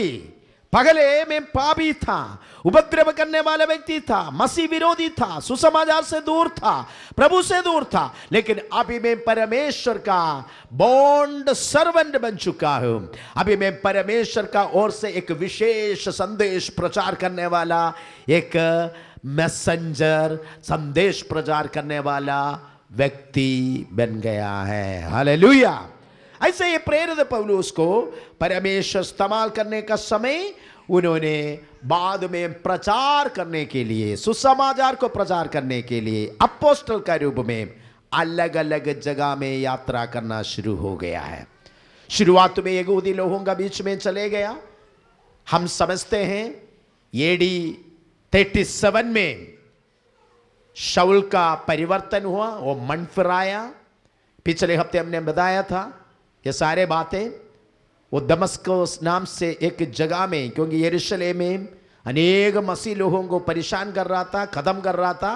पहले मैं पापी था, उपद्रव करने वाला व्यक्ति था, मसीह विरोधी था, सुसमाचार से दूर था, प्रभु से दूर था, लेकिन अभी मैं परमेश्वर का बॉन्ड सर्वेंट बन चुका हूं। अभी मैं परमेश्वर का ओर से एक विशेष संदेश प्रचार करने वाला, एक मैसेंजर, संदेश प्रचार करने वाला व्यक्ति बन गया है। हालेलुया। ऐसे ये प्रेरित पौलुस को परमेश्वर इस्तेमाल करने का समय, उन्होंने बाद में प्रचार करने के लिए, सुसमाचार को प्रचार करने के लिए अपोस्टल का रूप में अलग अलग जगह में यात्रा करना शुरू हो गया है। शुरुआत में यहूदी लोगों का बीच में चले गया। हम समझते हैं एडी 37 में शाऊल का परिवर्तन हुआ, वो मन फिराया। पिछले हफ्ते हमने बताया था ये सारे बातें। वो दमस्कस नाम से एक जगह में, क्योंकि यरूशलेम में अनेक मसीह लोगों को परेशान कर रहा था, खत्म कर रहा था।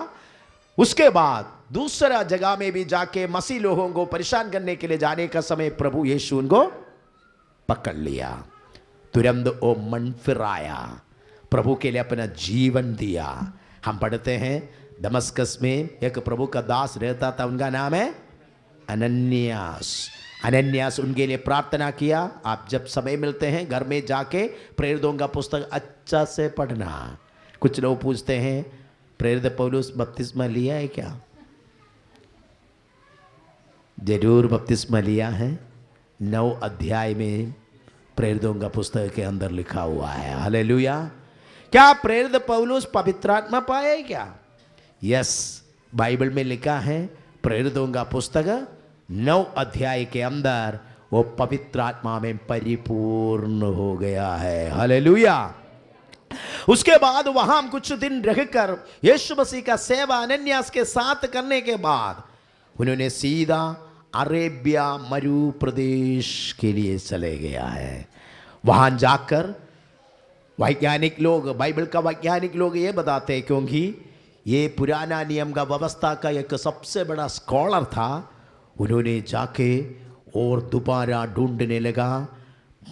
उसके बाद दूसरा जगह में भी जाके मसीह लोगों को परेशान करने के लिए जाने का समय प्रभु यीशु उनको पकड़ लिया। तुरंत वो मन फिराया, प्रभु के लिए अपना जीवन दिया। हम पढ़ते हैं दमस्कस में एक प्रभु का दास रहता था, उनका नाम है अनन्यास। अनन्यास उनके लिए प्रार्थना किया। आप जब समय मिलते हैं घर में जाके प्रेरितों का पुस्तक अच्छा से पढ़ना। कुछ लोग पूछते हैं, प्रेरित पौलुस बपतिस्मा लिया है क्या? जरूर बपतिस्मा लिया है। 9 अध्याय में प्रेरितों का पुस्तक के अंदर लिखा हुआ है। हालेलुया। क्या प्रेरित पौलुस पवित्र आत्मा पाए क्या? यस, बाइबल में लिखा है प्रेरितों का पुस्तक 9 अध्याय के अंदर वो पवित्र आत्मा में परिपूर्ण हो गया है। हालेलुया। उसके बाद वहां हम कुछ दिन रहकर यीशु मसीह का सेवा अनन्यास के साथ करने के बाद उन्होंने सीधा अरेबिया मरु प्रदेश के लिए चले गया है। वहां जाकर वैज्ञानिक लोग, बाइबल का वैज्ञानिक लोग ये बताते हैं, क्योंकि ये पुराना नियम का व्यवस्था का एक सबसे बड़ा स्कॉलर था, उन्होंने जाके और दोबारा ढूंढने लगा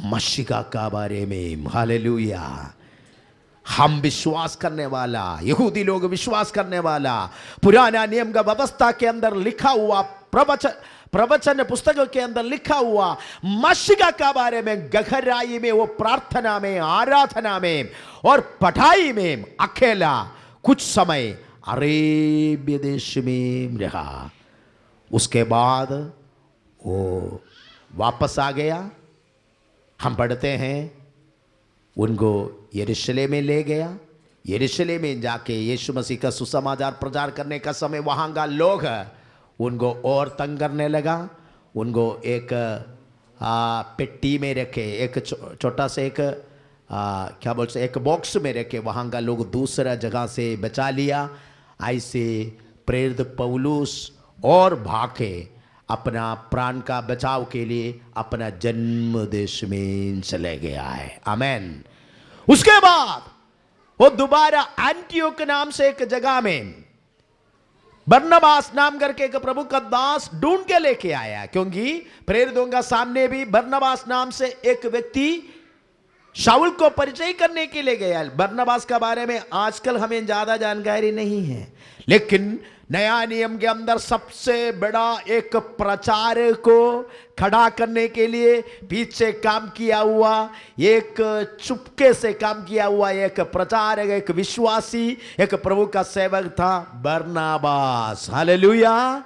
मशीका का बारे में। हालेलुया। हम विश्वास करने वाला, यहूदी लोग विश्वास करने वाला, पुराना नियम का व्यवस्था के अंदर लिखा हुआ, प्रवचन पुस्तकों के अंदर लिखा हुआ मशीका का बारे में गहराई में, वो प्रार्थना में, आराधना में और पढ़ाई में अकेला कुछ समय अरेबिया देश में रहा। उसके बाद वो वापस आ गया। हम पढ़ते हैं उनको यरूशलेम में ले गया। यरूशलेम में जाके यीशु मसीह का सुसमाचार प्रचार करने का समय वहाँ का लोग उनको और तंग करने लगा। उनको एक पेटी में रखे, एक छोटा सा एक क्या बोलते, एक बॉक्स में रखे, वहाँ का लोग दूसरा जगह से बचा लिया। ऐसे प्रेरित पौलुस और भागे अपना प्राण का बचाव के लिए अपना जन्म देश में चले गया है। आमेन। उसके बाद वो दोबारा एंटियोक नाम से एक जगह में बरनबास नाम करके एक प्रभु का दास ढूंढ के लेके आया, क्योंकि प्रेरितों का सामने भी बरनबास नाम से एक व्यक्ति शाऊल को परिचय करने के लिए गया। बरनबास के बारे में आजकल हमें ज्यादा जानकारी नहीं है, लेकिन नया नियम के अंदर सबसे बड़ा एक प्रचार को खड़ा करने के लिए पीछे काम किया हुआ, एक चुपके से काम किया हुआ एक प्रचारक, एक विश्वासी, एक प्रभु का सेवक था बरनबास। हालेलुया।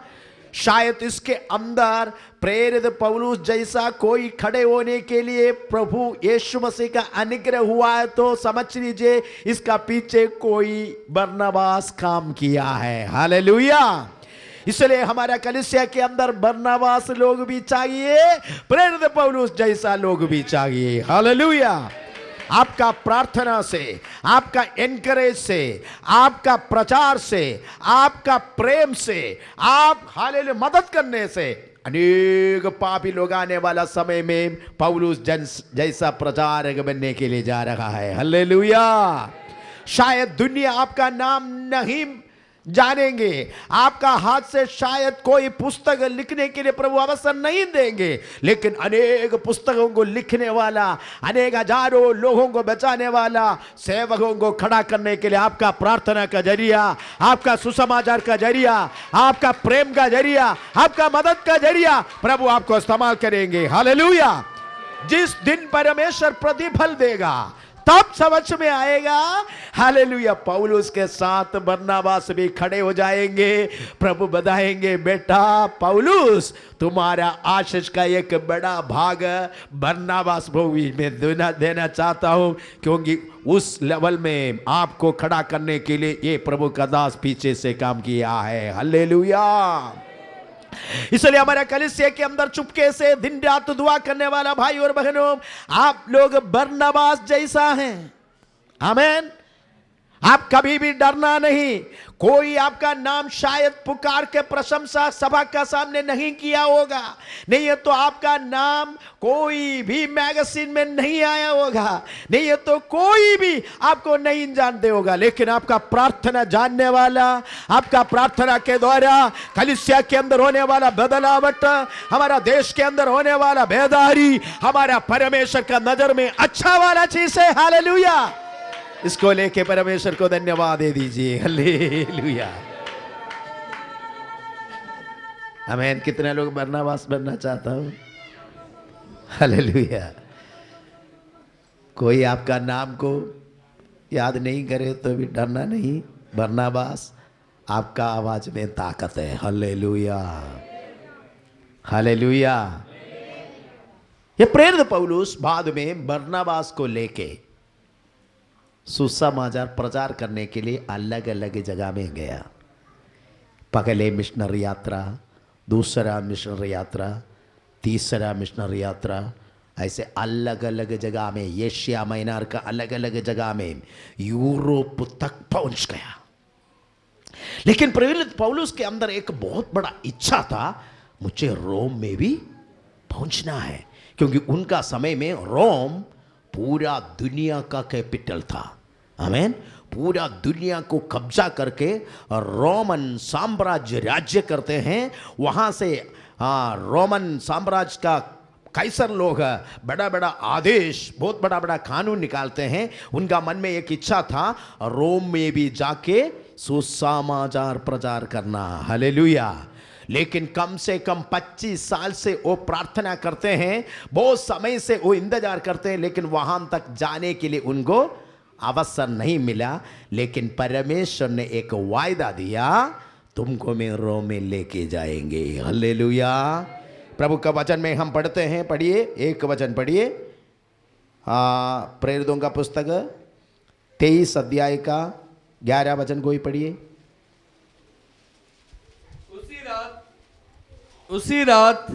शायद इसके अंदर प्रेरित पौलुस जैसा कोई खड़े होने के लिए प्रभु यीशु मसीह का अनुग्रह हुआ है, तो समझ लीजिए इसका पीछे कोई बरनबास काम किया है। हालेलुया। इसलिए हमारा कलीसिया के अंदर बरनबास लोग भी चाहिए, प्रेरित पौलुस जैसा लोग भी चाहिए। हालेलुया। आपका प्रार्थना से, आपका एनकरेज से, आपका प्रचार से, आपका प्रेम से, आप हालेलुया मदद करने से अनेक पापी लोग आने वाला समय में पौलुस जैसा प्रचारक बनने के लिए जा रहा है। हालेलुया। शायद दुनिया आपका नाम नहीं जानेंगे, आपका हाथ से शायद कोई पुस्तक लिखने के लिए प्रभु अवसर नहीं देंगे, लेकिन अनेक पुस्तकों को लिखने वाला, अनेक हजारों लोगों को बचाने वाला, सेवकों को खड़ा करने के लिए आपका प्रार्थना का जरिया, आपका सुसमाचार का जरिया, आपका प्रेम का जरिया, आपका मदद का जरिया प्रभु आपको इस्तेमाल करेंगे। हालेलुया। जिस दिन परमेश्वर प्रतिफल देगा तब समझ में आएगा। हालेलुया। पौलुस के साथ बरनबास भी खड़े हो जाएंगे, प्रभु बताएंगे बेटा पौलुस तुम्हारा आशीष का एक बड़ा भाग बरनबास भूमि में देना चाहता हूं, क्योंकि उस लेवल में आपको खड़ा करने के लिए ये प्रभु का दास पीछे से काम किया है। हालेलुया। इसलिए हमारे कलीसिया के अंदर चुपके से दिन रात दुआ करने वाला भाई और बहनों, आप लोग बरनबास जैसा हैं। आमीन। आप कभी भी डरना नहीं। कोई आपका नाम शायद पुकार के प्रशंसा सभा का सामने नहीं किया होगा, नहीं है तो आपका नाम कोई भी मैगजीन में नहीं आया होगा, नहीं है तो कोई भी आपको नहीं जानते होगा, लेकिन आपका प्रार्थना जानने वाला, आपका प्रार्थना के द्वारा कलीसिया के अंदर होने वाला बदलावट, हमारा देश के अंदर होने वाला बेदारी, हमारा परमेश्वर का नजर में अच्छा वाला चीज है। हालेलुया। इसको लेके परमेश्वर को धन्यवाद दे दीजिए। हालेलुया। आमीन। कितने लोग बरनबास बनना चाहता हूं। हालेलुया। कोई आपका नाम को याद नहीं करे तो भी डरना नहीं। बरनबास आपका आवाज में ताकत है। हालेलुया। हालेलुया। ये प्रेरित पौलुस बाद में बरनबास को लेके सुसमाचार प्रचार करने के लिए अलग अलग जगह में गया। पहले मिशनरी यात्रा, दूसरा मिशनरी यात्रा, तीसरा मिशनरी यात्रा, ऐसे अलग अलग जगह में, एशिया माइनर का अलग अलग जगह में, यूरोप तक पहुंच गया। लेकिन प्रेरित पौलुस के अंदर एक बहुत बड़ा इच्छा था, मुझे रोम में भी पहुंचना है, क्योंकि उनका समय में रोम पूरा दुनिया का कैपिटल था। आमीन। पूरा दुनिया को कब्जा करके रोमन साम्राज्य राज्य करते हैं। वहाँ से रोमन साम्राज्य का कैसर लोग बड़ा बड़ा आदेश, बहुत बड़ा बड़ा कानून निकालते हैं। उनका मन में एक इच्छा था रोम में भी जाके सुसमाचार प्रचार करना। हालेलुया। लेकिन कम से कम 25 साल से वो प्रार्थना करते हैं, बहुत समय से वो इंतजार करते हैं, लेकिन वहां तक जाने के लिए उनको अवसर नहीं मिला। लेकिन परमेश्वर ने एक वायदा दिया, तुमको मैं रोम में लेके जाएंगे। हालेलुया। प्रभु का वचन में हम पढ़ते हैं, पढ़िए एक वचन पढ़िए। प्रेरितों का पुस्तक 23 अध्याय का 11 वचन कोई पढ़िए। उसी रात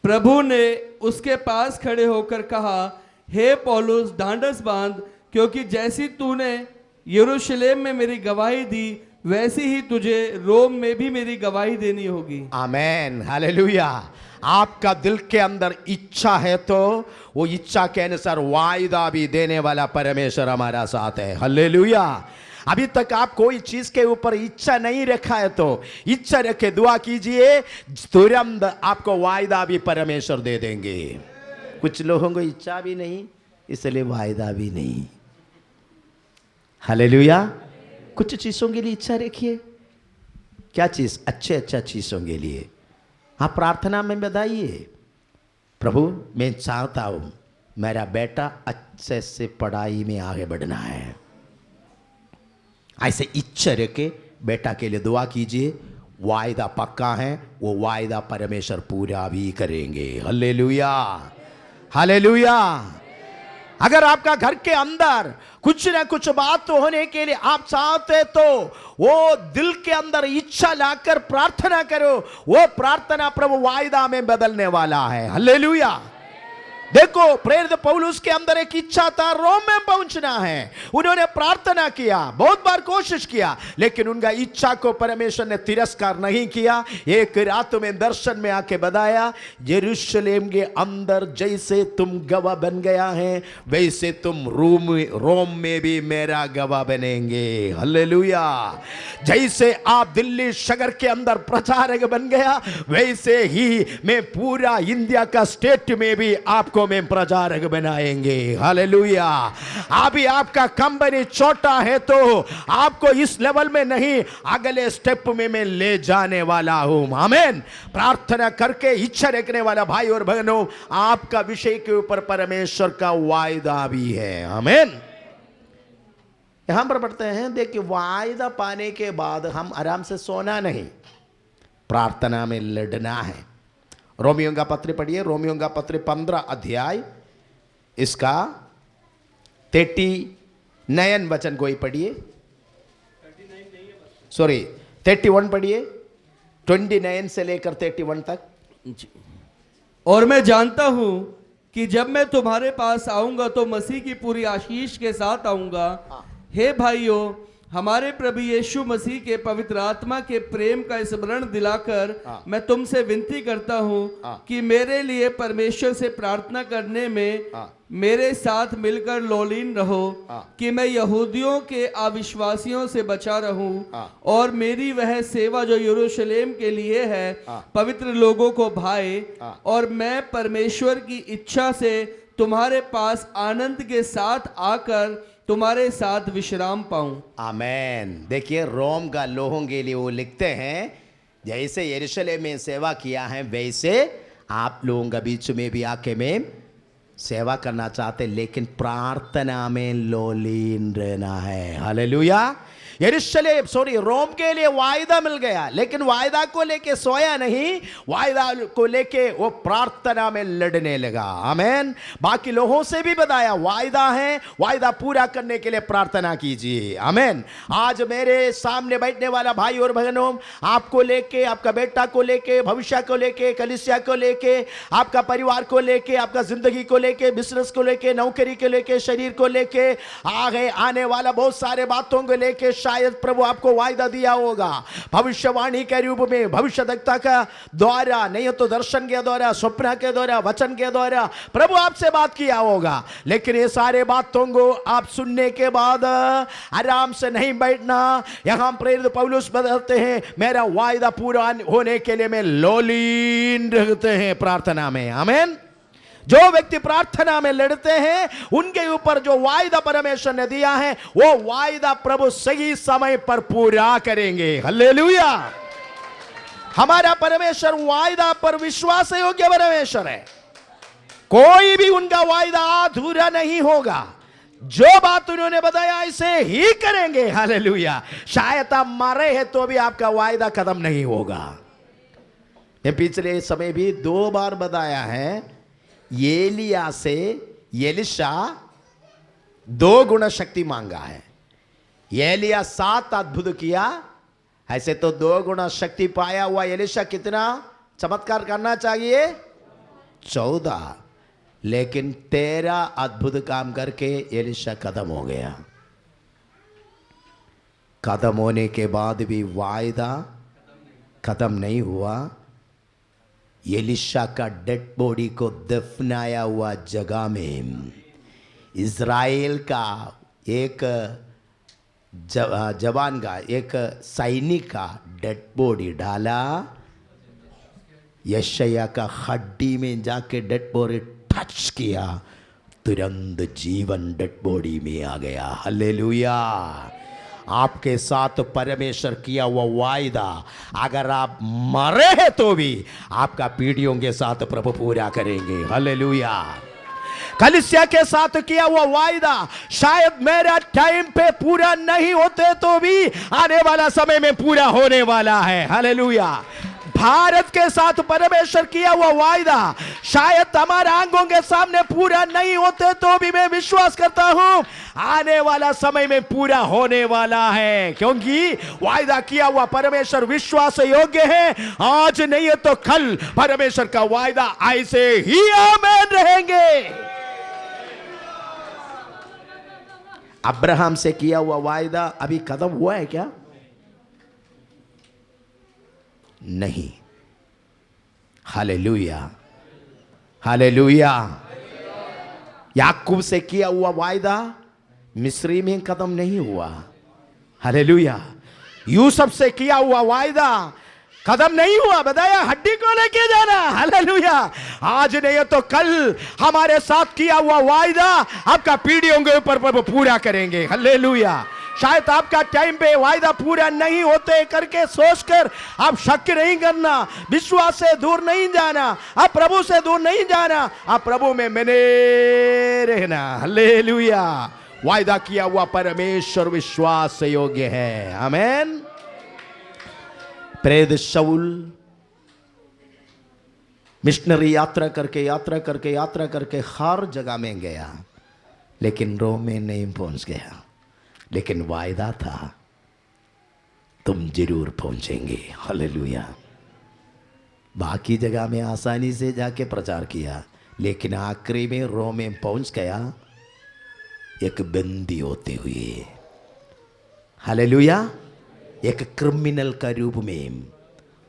प्रभु ने उसके पास खड़े होकर कहा, हे पौलुस ढांढस बांध, क्योंकि जैसी तूने यरूशलेम में मेरी गवाही दी, वैसी ही तुझे रोम में भी मेरी गवाही देनी होगी। आमेन, हालेलुया। आपका दिल के अंदर इच्छा है तो वो इच्छा के अनुसार वायदा भी देने वाला परमेश्वर हमारा साथ है। हालेलुया। अभी तक आप कोई चीज के ऊपर इच्छा नहीं रखा है तो इच्छा रखे दुआ कीजिए, तुरंत आपको वायदा भी परमेश्वर दे देंगे। कुछ लोगों को इच्छा भी नहीं, इसलिए वायदा भी नहीं। हालेलुया। कुछ चीजों के लिए इच्छा रखिए। क्या चीज? अच्छा चीजों के लिए आप प्रार्थना में बताइए, प्रभु मैं चाहता हूं मेरा बेटा अच्छे से पढ़ाई में आगे बढ़ना है। ऐसे इच्छा रखे बेटा के लिए दुआ कीजिए, वायदा पक्का है, वो वायदा परमेश्वर पूरा भी करेंगे। Hallelujah, hallelujah. अगर आपका घर के अंदर कुछ ना कुछ बात तो होने के लिए आप चाहते तो वो दिल के अंदर इच्छा लाकर प्रार्थना करो, वो प्रार्थना प्रभु वायदा में बदलने वाला है। हालेलुया। देखो प्रेरित पौलुस के अंदर एक इच्छा था, रोम में पहुंचना है। उन्होंने प्रार्थना किया, बहुत बार कोशिश किया, लेकिन उनका इच्छा को परमेश्वर ने तिरस्कार नहीं किया। एक रात में दर्शन में आके बताया, यरूशलेम के अंदर जैसे तुम गवाह बन गया है, वैसे तुम रोम में भी मेरा गवाह बनेंगे। हालेलुया। जैसे आप दिल्ली शहर के अंदर प्रचारक बन गया, वैसे ही मैं पूरा इंडिया का स्टेट में भी आपको में प्रचारक बनाएंगे। हालेलुया। अभी आपका कंपनी छोटा है तो आपको इस लेवल में नहीं, अगले स्टेप में मैं ले जाने वाला हूं। आमीन। प्रार्थना करके इच्छा रखने वाला भाई और बहनों, आपका विषय के ऊपर परमेश्वर का वायदा भी है। आमीन। यहां पर पढ़ते हैं, देखिए वायदा पाने के बाद हम आराम से सोना नहीं, प्रार्थना में लड़ना है। रोमियों का पत्र पढ़िए, रोमियों का पत्र 15 अध्याय इसका 39 वचन को ही पढ़िए, सॉरी 31 पढ़िए, 29 से लेकर 31 तक। और मैं जानता हूं कि जब मैं तुम्हारे पास आऊंगा तो मसीह की पूरी आशीष के साथ आऊंगा। हे भाइयों, हमारे प्रभु यीशु मसीह के पवित्र आत्मा के प्रेम का स्मरण दिलाकर मैं तुमसे विनती करता हूं कि मेरे लिए परमेश्वर से प्रार्थना करने में मेरे साथ मिलकर लौलीन रहो, कि मैं यहूदियों के अविश्वासियों से बचा रहूं और मेरी वह सेवा जो यरूशलेम के लिए है पवित्र लोगों को भाए, और मैं परमेश्वर की इच्छा से तुम्हारे पास आनंद के साथ आकर तुम्हारे साथ विश्राम पाऊं। आमेन। देखिए रोम का लोगों के लिए वो लिखते हैं, जैसे यरूशलेम में सेवा किया है वैसे आप लोगों का बीच में भी आके में सेवा करना चाहते, लेकिन प्रार्थना में लोलीन रहना है। हालेलुया। यरूशलेम रोम के लिए वायदा मिल गया, लेकिन वायदा को लेके सोया नहीं, वायदा को लेके वो प्रार्थना में लड़ने लगा। आमीन। बाकी लोगों से भी बताया वायदा है, वायदा पूरा करने के लिए प्रार्थना कीजिए। आमीन। आज मेरे सामने बैठने वाला भाई और बहनों, आपको लेके, आपका बेटा को लेके, भविष्य को लेके, कलीसिया को लेके, आपका परिवार को लेके, आपका जिंदगी को लेके, बिजनेस को लेके, नौकरी को लेके, शरीर को लेके, आगे आने वाला बहुत सारे बातों को लेके शायद प्रभु आपको वायदा दिया होगा, भविष्यवाणी के रूप में, भविष्यवक्ता का द्वारा, नहीं तो दर्शन के द्वारा, स्वप्न के द्वारा, वचन के द्वारा प्रभु आपसे बात किया होगा। लेकिन ये सारे बातों को आप सुनने के बाद आराम से नहीं बैठना। यहां प्रेरित पौलुस बताते हैं, मेरा वायदा पूरा होने के लिए मैं लोलीन रहते हैं प्रार्थना में। आमीन। जो व्यक्ति प्रार्थना में लड़ते हैं उनके ऊपर जो वायदा परमेश्वर ने दिया है वो वायदा प्रभु सही समय पर पूरा करेंगे। हालेलुया। हमारा परमेश्वर वायदा पर विश्वास योग्य परमेश्वर है, कोई भी उनका वायदा अधूरा नहीं होगा। जो बात उन्होंने बताया ऐसे ही करेंगे। हालेलुया। शायद आप मारे हैं तो भी आपका वायदा खत्म नहीं होगा। ये पिछले समय भी 2 बार बताया है, एलिया से एलिशा 2 गुना शक्ति मांगा है। एलिया 7 अद्भुत किया, ऐसे तो 2 गुना शक्ति पाया हुआ एलिशा कितना चमत्कार करना चाहिए? 14, लेकिन 13 अद्भुत काम करके एलिशा खत्म हो गया। खत्म होने के बाद भी वायदा खत्म नहीं हुआ। एलिशा का डेड बॉडी को दफनाया हुआ जगह में इज़राइल का एक जवान का, एक सैनिक का डेड बॉडी डाला। यशायाह का हड्डी में जाके डेड बॉडी टच किया, तुरंत जीवन डेड बॉडी में आ गया। हालेलुया। आपके साथ परमेश्वर किया हुआ वायदा अगर आप मरे हैं तो भी आपका पीढ़ियों के साथ प्रभु पूरा करेंगे। हालेलुया। कलीसिया के साथ किया हुआ वायदा शायद मेरा टाइम पे पूरा नहीं होते तो भी आने वाला समय में पूरा होने वाला है। हालेलुया। भारत के साथ परमेश्वर किया हुआ वायदा शायद हमारे आंखों के सामने पूरा नहीं होते तो भी मैं विश्वास करता हूं आने वाला समय में पूरा होने वाला है, क्योंकि वायदा किया हुआ परमेश्वर विश्वास योग्य है। आज नहीं है तो कल परमेश्वर का वायदा ऐसे ही आमीन रहेंगे। अब्राहम से किया हुआ वायदा अभी खत्म हुआ है क्या? नहीं। Hallelujah, hallelujah. याकूब से किया हुआ वायदा मिस्री में खत्म नहीं हुआ। हालेलुया। यूसुफ से किया हुआ वायदा खत्म नहीं हुआ, बताया हड्डी को लेके जाना। हालेलुया। आज नहीं तो कल हमारे साथ किया हुआ वायदा आपका पीढ़ियों के ऊपर पूरा करेंगे। हालेलुया। शायद आपका टाइम पे वायदा पूरा नहीं होते करके सोचकर आप शक नहीं करना, विश्वास से दूर नहीं जाना, आप प्रभु से दूर नहीं जाना, आप प्रभु में बने रहना। हालेलुया। वायदा किया हुआ परमेश्वर विश्वास योग्य है। आमीन। प्रेरित शाऊल मिशनरी यात्रा करके हर जगह में गया, लेकिन रोम में नहीं पहुंच गया। लेकिन वायदा था तुम जरूर पहुंचेंगे। हालेलुया। बाकी जगह में आसानी से जाके प्रचार किया, लेकिन आखिरी में रोम में पहुंच गया एक बंदी होते हुए। हालेलुया। एक क्रिमिनल का रूप में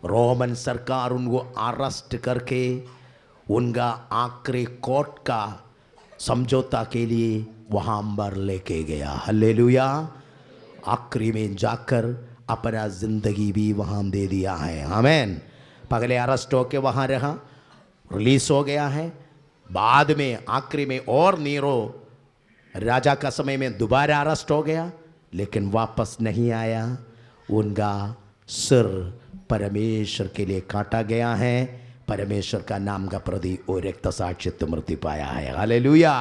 रोमन सरकार उनको अरेस्ट करके उनका आखिरी कोर्ट का समझौता के लिए वहां अंबर लेके गया। हालेलुया। आखिरी में जाकर अपना जिंदगी भी वहां दे दिया है। आमीन। पहले अरेस्ट होके वहां रहा, रिलीज हो गया है। बाद में आखिरी में और नीरो राजा का समय में दोबारा अरेस्ट हो गया, लेकिन वापस नहीं आया। उनका सिर परमेश्वर के लिए काटा गया है। परमेश्वर का नाम का प्रति और एक साक्षित्व मृत्यु पाया है। हालेलुया।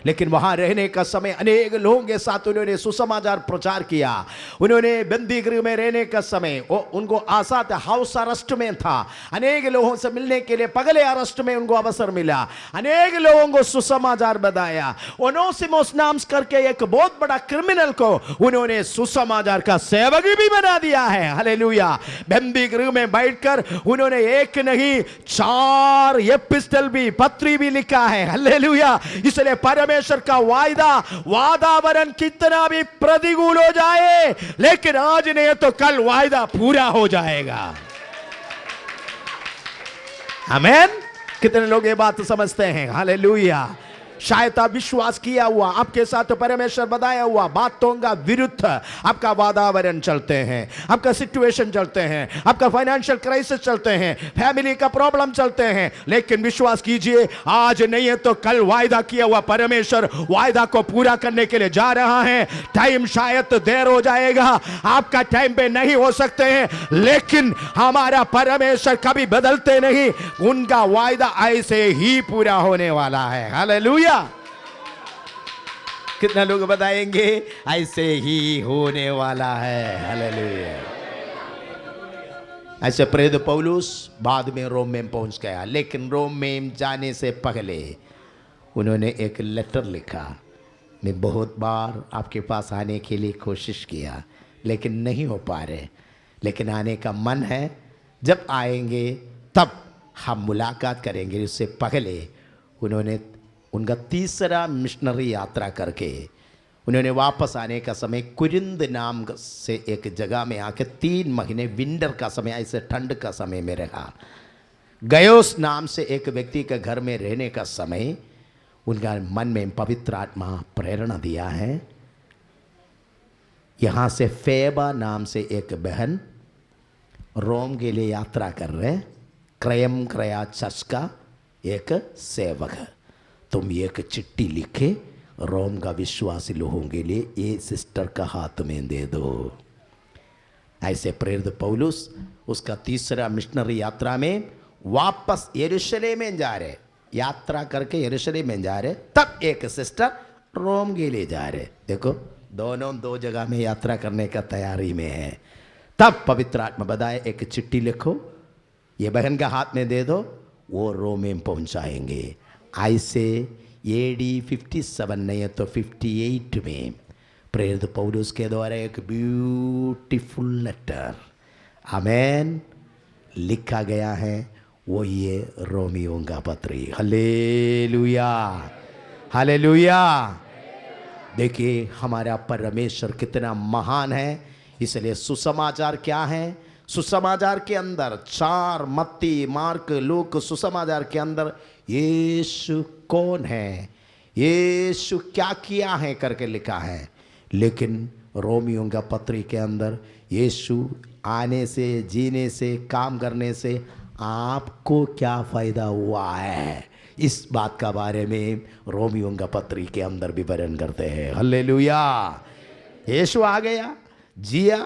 लेकिन वहां रहने का समय अनेक लोगों के साथ उन्होंने सुसमाचार प्रचार किया। उन्होंने बंदी गृह में रहने का समय उनको आशा था, हाउस अरेस्ट में था। अनेक लोगों से मिलने के लिए पगले अरेस्ट में उनको अवसर मिला। अनेक लोगों को सुसमाचार बताया। ओनेसिमुस नाम करके एक बहुत बड़ा क्रिमिनल को उन्होंने सुसमाचार का सेवक भी बना दिया है। हालेलुया। बंदी गृह में बैठकर उन्होंने एक नहीं 4 एपिस्टल भी, पत्री भी लिखा है। हालेलुया। इसलिए परमेश्वर का वातावरण कितना भी प्रतिकूल हो जाए, लेकिन आज नहीं तो कल वायदा पूरा हो जाएगा। आमीन। कितने लोग ये बात समझते हैं? हालेलुया। शायद आप विश्वास किया हुआ, आपके साथ परमेश्वर बताया हुआ बातों का विरुद्ध आपका वातावरण चलते हैं, आपका सिचुएशन चलते हैं, आपका फाइनेंशियल क्राइसिस चलते हैं, फैमिली का प्रॉब्लम चलते हैं, लेकिन विश्वास कीजिए आज नहीं है तो कल वायदा किया हुआ परमेश्वर वायदा को पूरा करने के लिए जा रहा है। टाइम शायद देर हो जाएगा, आपका टाइम पे नहीं हो सकते हैं, लेकिन हमारा परमेश्वर कभी बदलते नहीं। उनका वायदा ऐसे ही पूरा होने वाला है। हालेलुया। कितना लोग बताएंगे ऐसे ही होने वाला है? हालेलुया। ऐसे प्रेरित पौलुस बाद में रोम में पहुंच गया, लेकिन रोम में जाने से पहले उन्होंने एक लेटर लिखा। मैं बहुत बार आपके पास आने के लिए कोशिश किया, लेकिन नहीं हो पा रहे, लेकिन आने का मन है। जब आएंगे तब हम मुलाकात करेंगे। उससे पहले उन्होंने उनका तीसरा मिशनरी यात्रा करके उन्होंने वापस आने का समय कुरिंद नाम से एक जगह में आके 3 महीने विंटर का समय, ऐसे ठंड का समय में रहा। गयोस नाम से एक व्यक्ति के घर में रहने का समय उनका मन में पवित्र आत्मा प्रेरणा दिया है। यहाँ से फेबा नाम से एक बहन रोम के लिए यात्रा कर रहे, क्रयम क्रया चर्च का एक सेवक है। तुम एक चिट्ठी लिखे रोम का विश्वासी लोगों के लिए ये सिस्टर का हाथ में दे दो। ऐसे प्रेरित पौलुस उसका तीसरा मिशनरी यात्रा में वापस यरूशलेम में जा रहे, यात्रा करके यरूशलेम में जा रहे, तब एक सिस्टर रोम के लिए जा रहे। देखो दोनों 2 जगह में यात्रा करने का तैयारी में है। तब पवित्र आत्मा बताए एक चिट्ठी लिखो, ये बहन का हाथ में दे दो, वो रोम में पहुंचाएंगे। ऐसे AD 57 नहीं तो 58 में प्रेरित पौलुस के द्वारा एक ब्यूटीफुल लेटर आमेन लिखा गया है, वो ये रोमियों का पत्री। Hallelujah, hallelujah. देखिए हमारा परमेश्वर कितना महान है। इसलिए सुसमाचार क्या है? सुसमाचार के अंदर 4 मत्ती मार्क लूक सुसमाचार के अंदर यीशु कौन है, यीशु क्या किया है करके लिखा है। लेकिन रोमियों का पत्री के अंदर यीशु आने से, जीने से, काम करने से आपको क्या फ़ायदा हुआ है, इस बात का बारे में रोमियों का पत्री के अंदर विवरण करते हैं। हालेलुया। यीशु आ गया, जिया,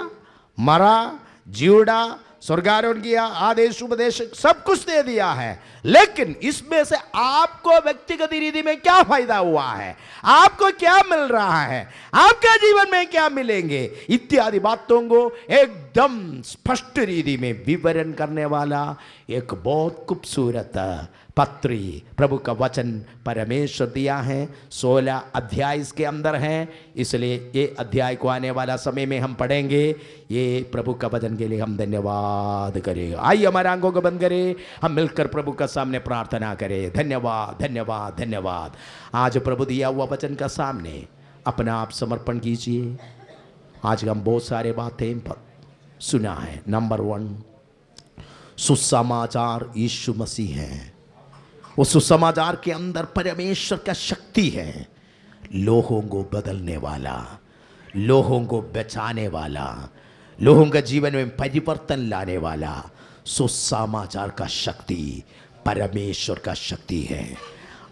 मरा, जीवड़ा, स्वर्गारोहण किया, आदेश उपदेश सब कुछ दे दिया है। लेकिन इसमें से आपको व्यक्तिगत रीति में क्या फायदा हुआ है, आपको क्या मिल रहा है, आपके जीवन में क्या मिलेंगे, इत्यादि बातों को एकदम स्पष्ट रीति में विवरण करने वाला एक बहुत खूबसूरत पत्री प्रभु का वचन परमेश्वर दिया है। 16 अध्याय इसके अंदर हैं, इसलिए ये अध्याय को आने वाला समय में हम पढ़ेंगे। ये प्रभु का वचन के लिए हम धन्यवाद करेंगे। आइए हमारे आंखों को बंद करें, हम मिलकर प्रभु का सामने प्रार्थना करें। धन्यवाद, धन्यवाद, धन्यवाद। आज प्रभु दिया हुआ वचन का सामने अपना आप समर्पण कीजिए। आज हम बहुत सारे बातें सुना है। नंबर 1 सुसमाचार यीशु मसीह है। उस सुसमाचार के अंदर परमेश्वर का शक्ति है, लोगों को बदलने वाला, लोगों को बचाने वाला, लोगों के जीवन में परिवर्तन लाने वाला। सुसमाचार का शक्ति परमेश्वर का शक्ति है।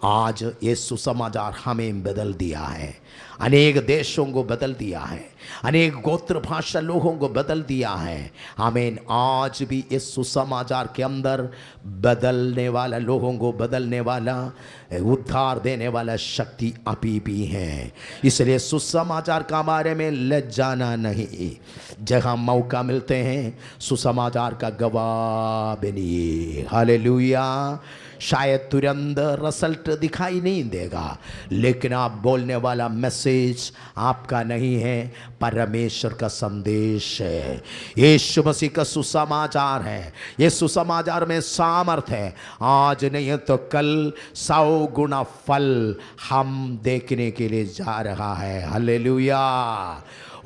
आज ये सुसमाचार हमें बदल दिया है, अनेक देशों को बदल दिया है, अनेक गोत्र भाषा लोगों को बदल दिया है। आमीन। आज भी इस सुसमाचार के अंदर बदलने वाला, लोगों को बदलने वाला, उद्धार देने वाला शक्ति अभी भी है। इसलिए सुसमाचार का बारे में लज्जाना नहीं, जहाँ मौका मिलते हैं सुसमाचार का गवाह बनिए। हालेलुया। शायद तुरंत रिजल्ट दिखाई नहीं देगा, लेकिन आप बोलने वाला मैसेज आपका नहीं है, परमेश्वर का संदेश है, यीशु मसीह का सुसमाचार है। ये सुसमाचार में सामर्थ है। आज नहीं है तो कल 100 गुना फल हम देखने के लिए जा रहा है। हालेलुया।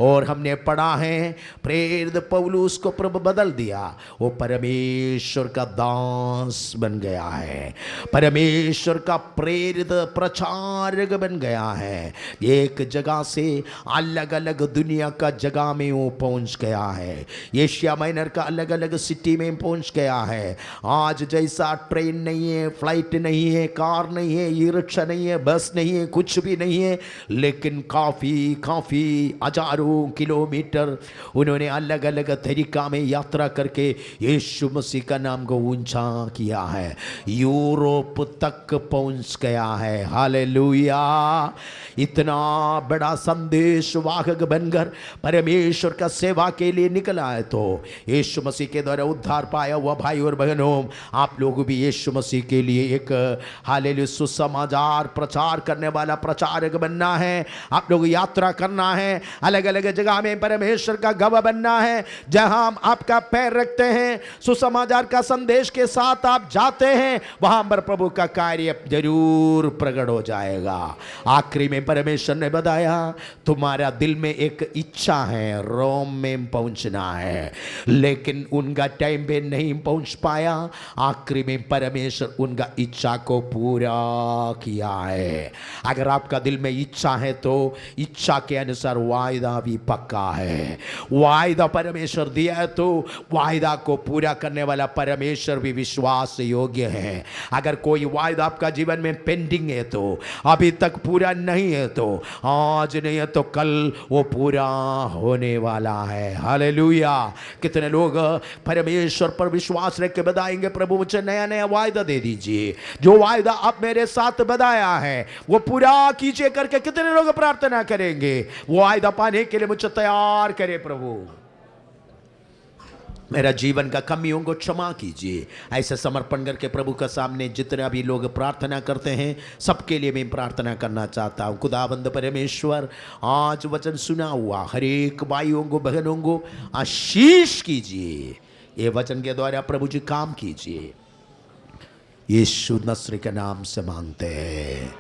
और हमने पढ़ा है प्रेरित पौलुस को प्रभु बदल दिया, वो परमेश्वर का दास बन गया है, परमेश्वर का प्रेरित प्रचारक बन गया है। एक जगह से अलग अलग दुनिया का जगह में वो पहुंच गया है, एशिया माइनर का अलग अलग सिटी में पहुंच गया है। आज जैसा ट्रेन नहीं है, फ्लाइट नहीं है, कार नहीं है, ई रिक्शा नहीं है, बस नहीं है, कुछ भी नहीं है, लेकिन काफ़ी हजारों किलोमीटर उन्होंने अलग अलग तरीका में यात्रा करके यीशु मसीह का नाम को ऊंचा किया है, यूरोप तक पहुंच गया है। हालेलुया। इतना बड़ा संदेश वाहक बनकर परमेश्वर का सेवा के लिए निकला है, तो यीशु मसीह के द्वारा उद्धार पाया हुआ भाई और बहनों, आप लोग भी यीशु मसीह के लिए एक हालेलुया सुसमाचार प्रचार करने वाला प्रचारक बनना है। आप लोग यात्रा करना है, अलग अलग अलग जगह में परमेश्वर का गवाह बनना है। जहां हम आपका पैर रखते हैं, सुसमाचार का संदेश के साथ आप जाते हैं, वहां पर प्रभु का कार्य जरूर प्रकट हो जाएगा। आखिरी में परमेश्वर ने बताया तुम्हारा दिल में एक इच्छा है, रोम में पहुंचना है, लेकिन उनका टाइम पे नहीं पहुंच पाया। आखिरी में परमेश्वर उनका इच्छा को पूरा किया है। अगर आपका दिल में इच्छा है तो इच्छा के अनुसार वायदा भी पक्का है। वायदा परमेश्वर दिया है तो वायदा को पूरा करने वाला परमेश्वर भी विश्वास योग्य है। अगर कोई वायदा आपका जीवन में पेंडिंग है, तो अभी तक पूरा नहीं है, तो आज नहीं है तो कल वो पूरा होने वाला है। हालेलुया। कितने लोग परमेश्वर पर विश्वास रख के बताएंगे प्रभु मुझे नया नया वायदा दे दीजिए, जो वायदा आप मेरे साथ बताया है वो पूरा कीजिए करके कितने लोग प्रार्थना करेंगे। वो वायदा पाने के लिए मुझे तैयार करे प्रभु, मेरा जीवन का कमियों को क्षमा कीजिए। ऐसे समर्पण करके प्रभु के सामने जितने भी लोग प्रार्थना करते हैं सबके लिए मैं प्रार्थना करना चाहता हूँ। खुदाबंद परमेश्वर, आज वचन सुना हुआ हर एक भाइयों को बहनों को आशीष कीजिए। ये वचन के द्वारा प्रभु जी काम कीजिए। यीशु नस्री के नाम से मांगते हैं,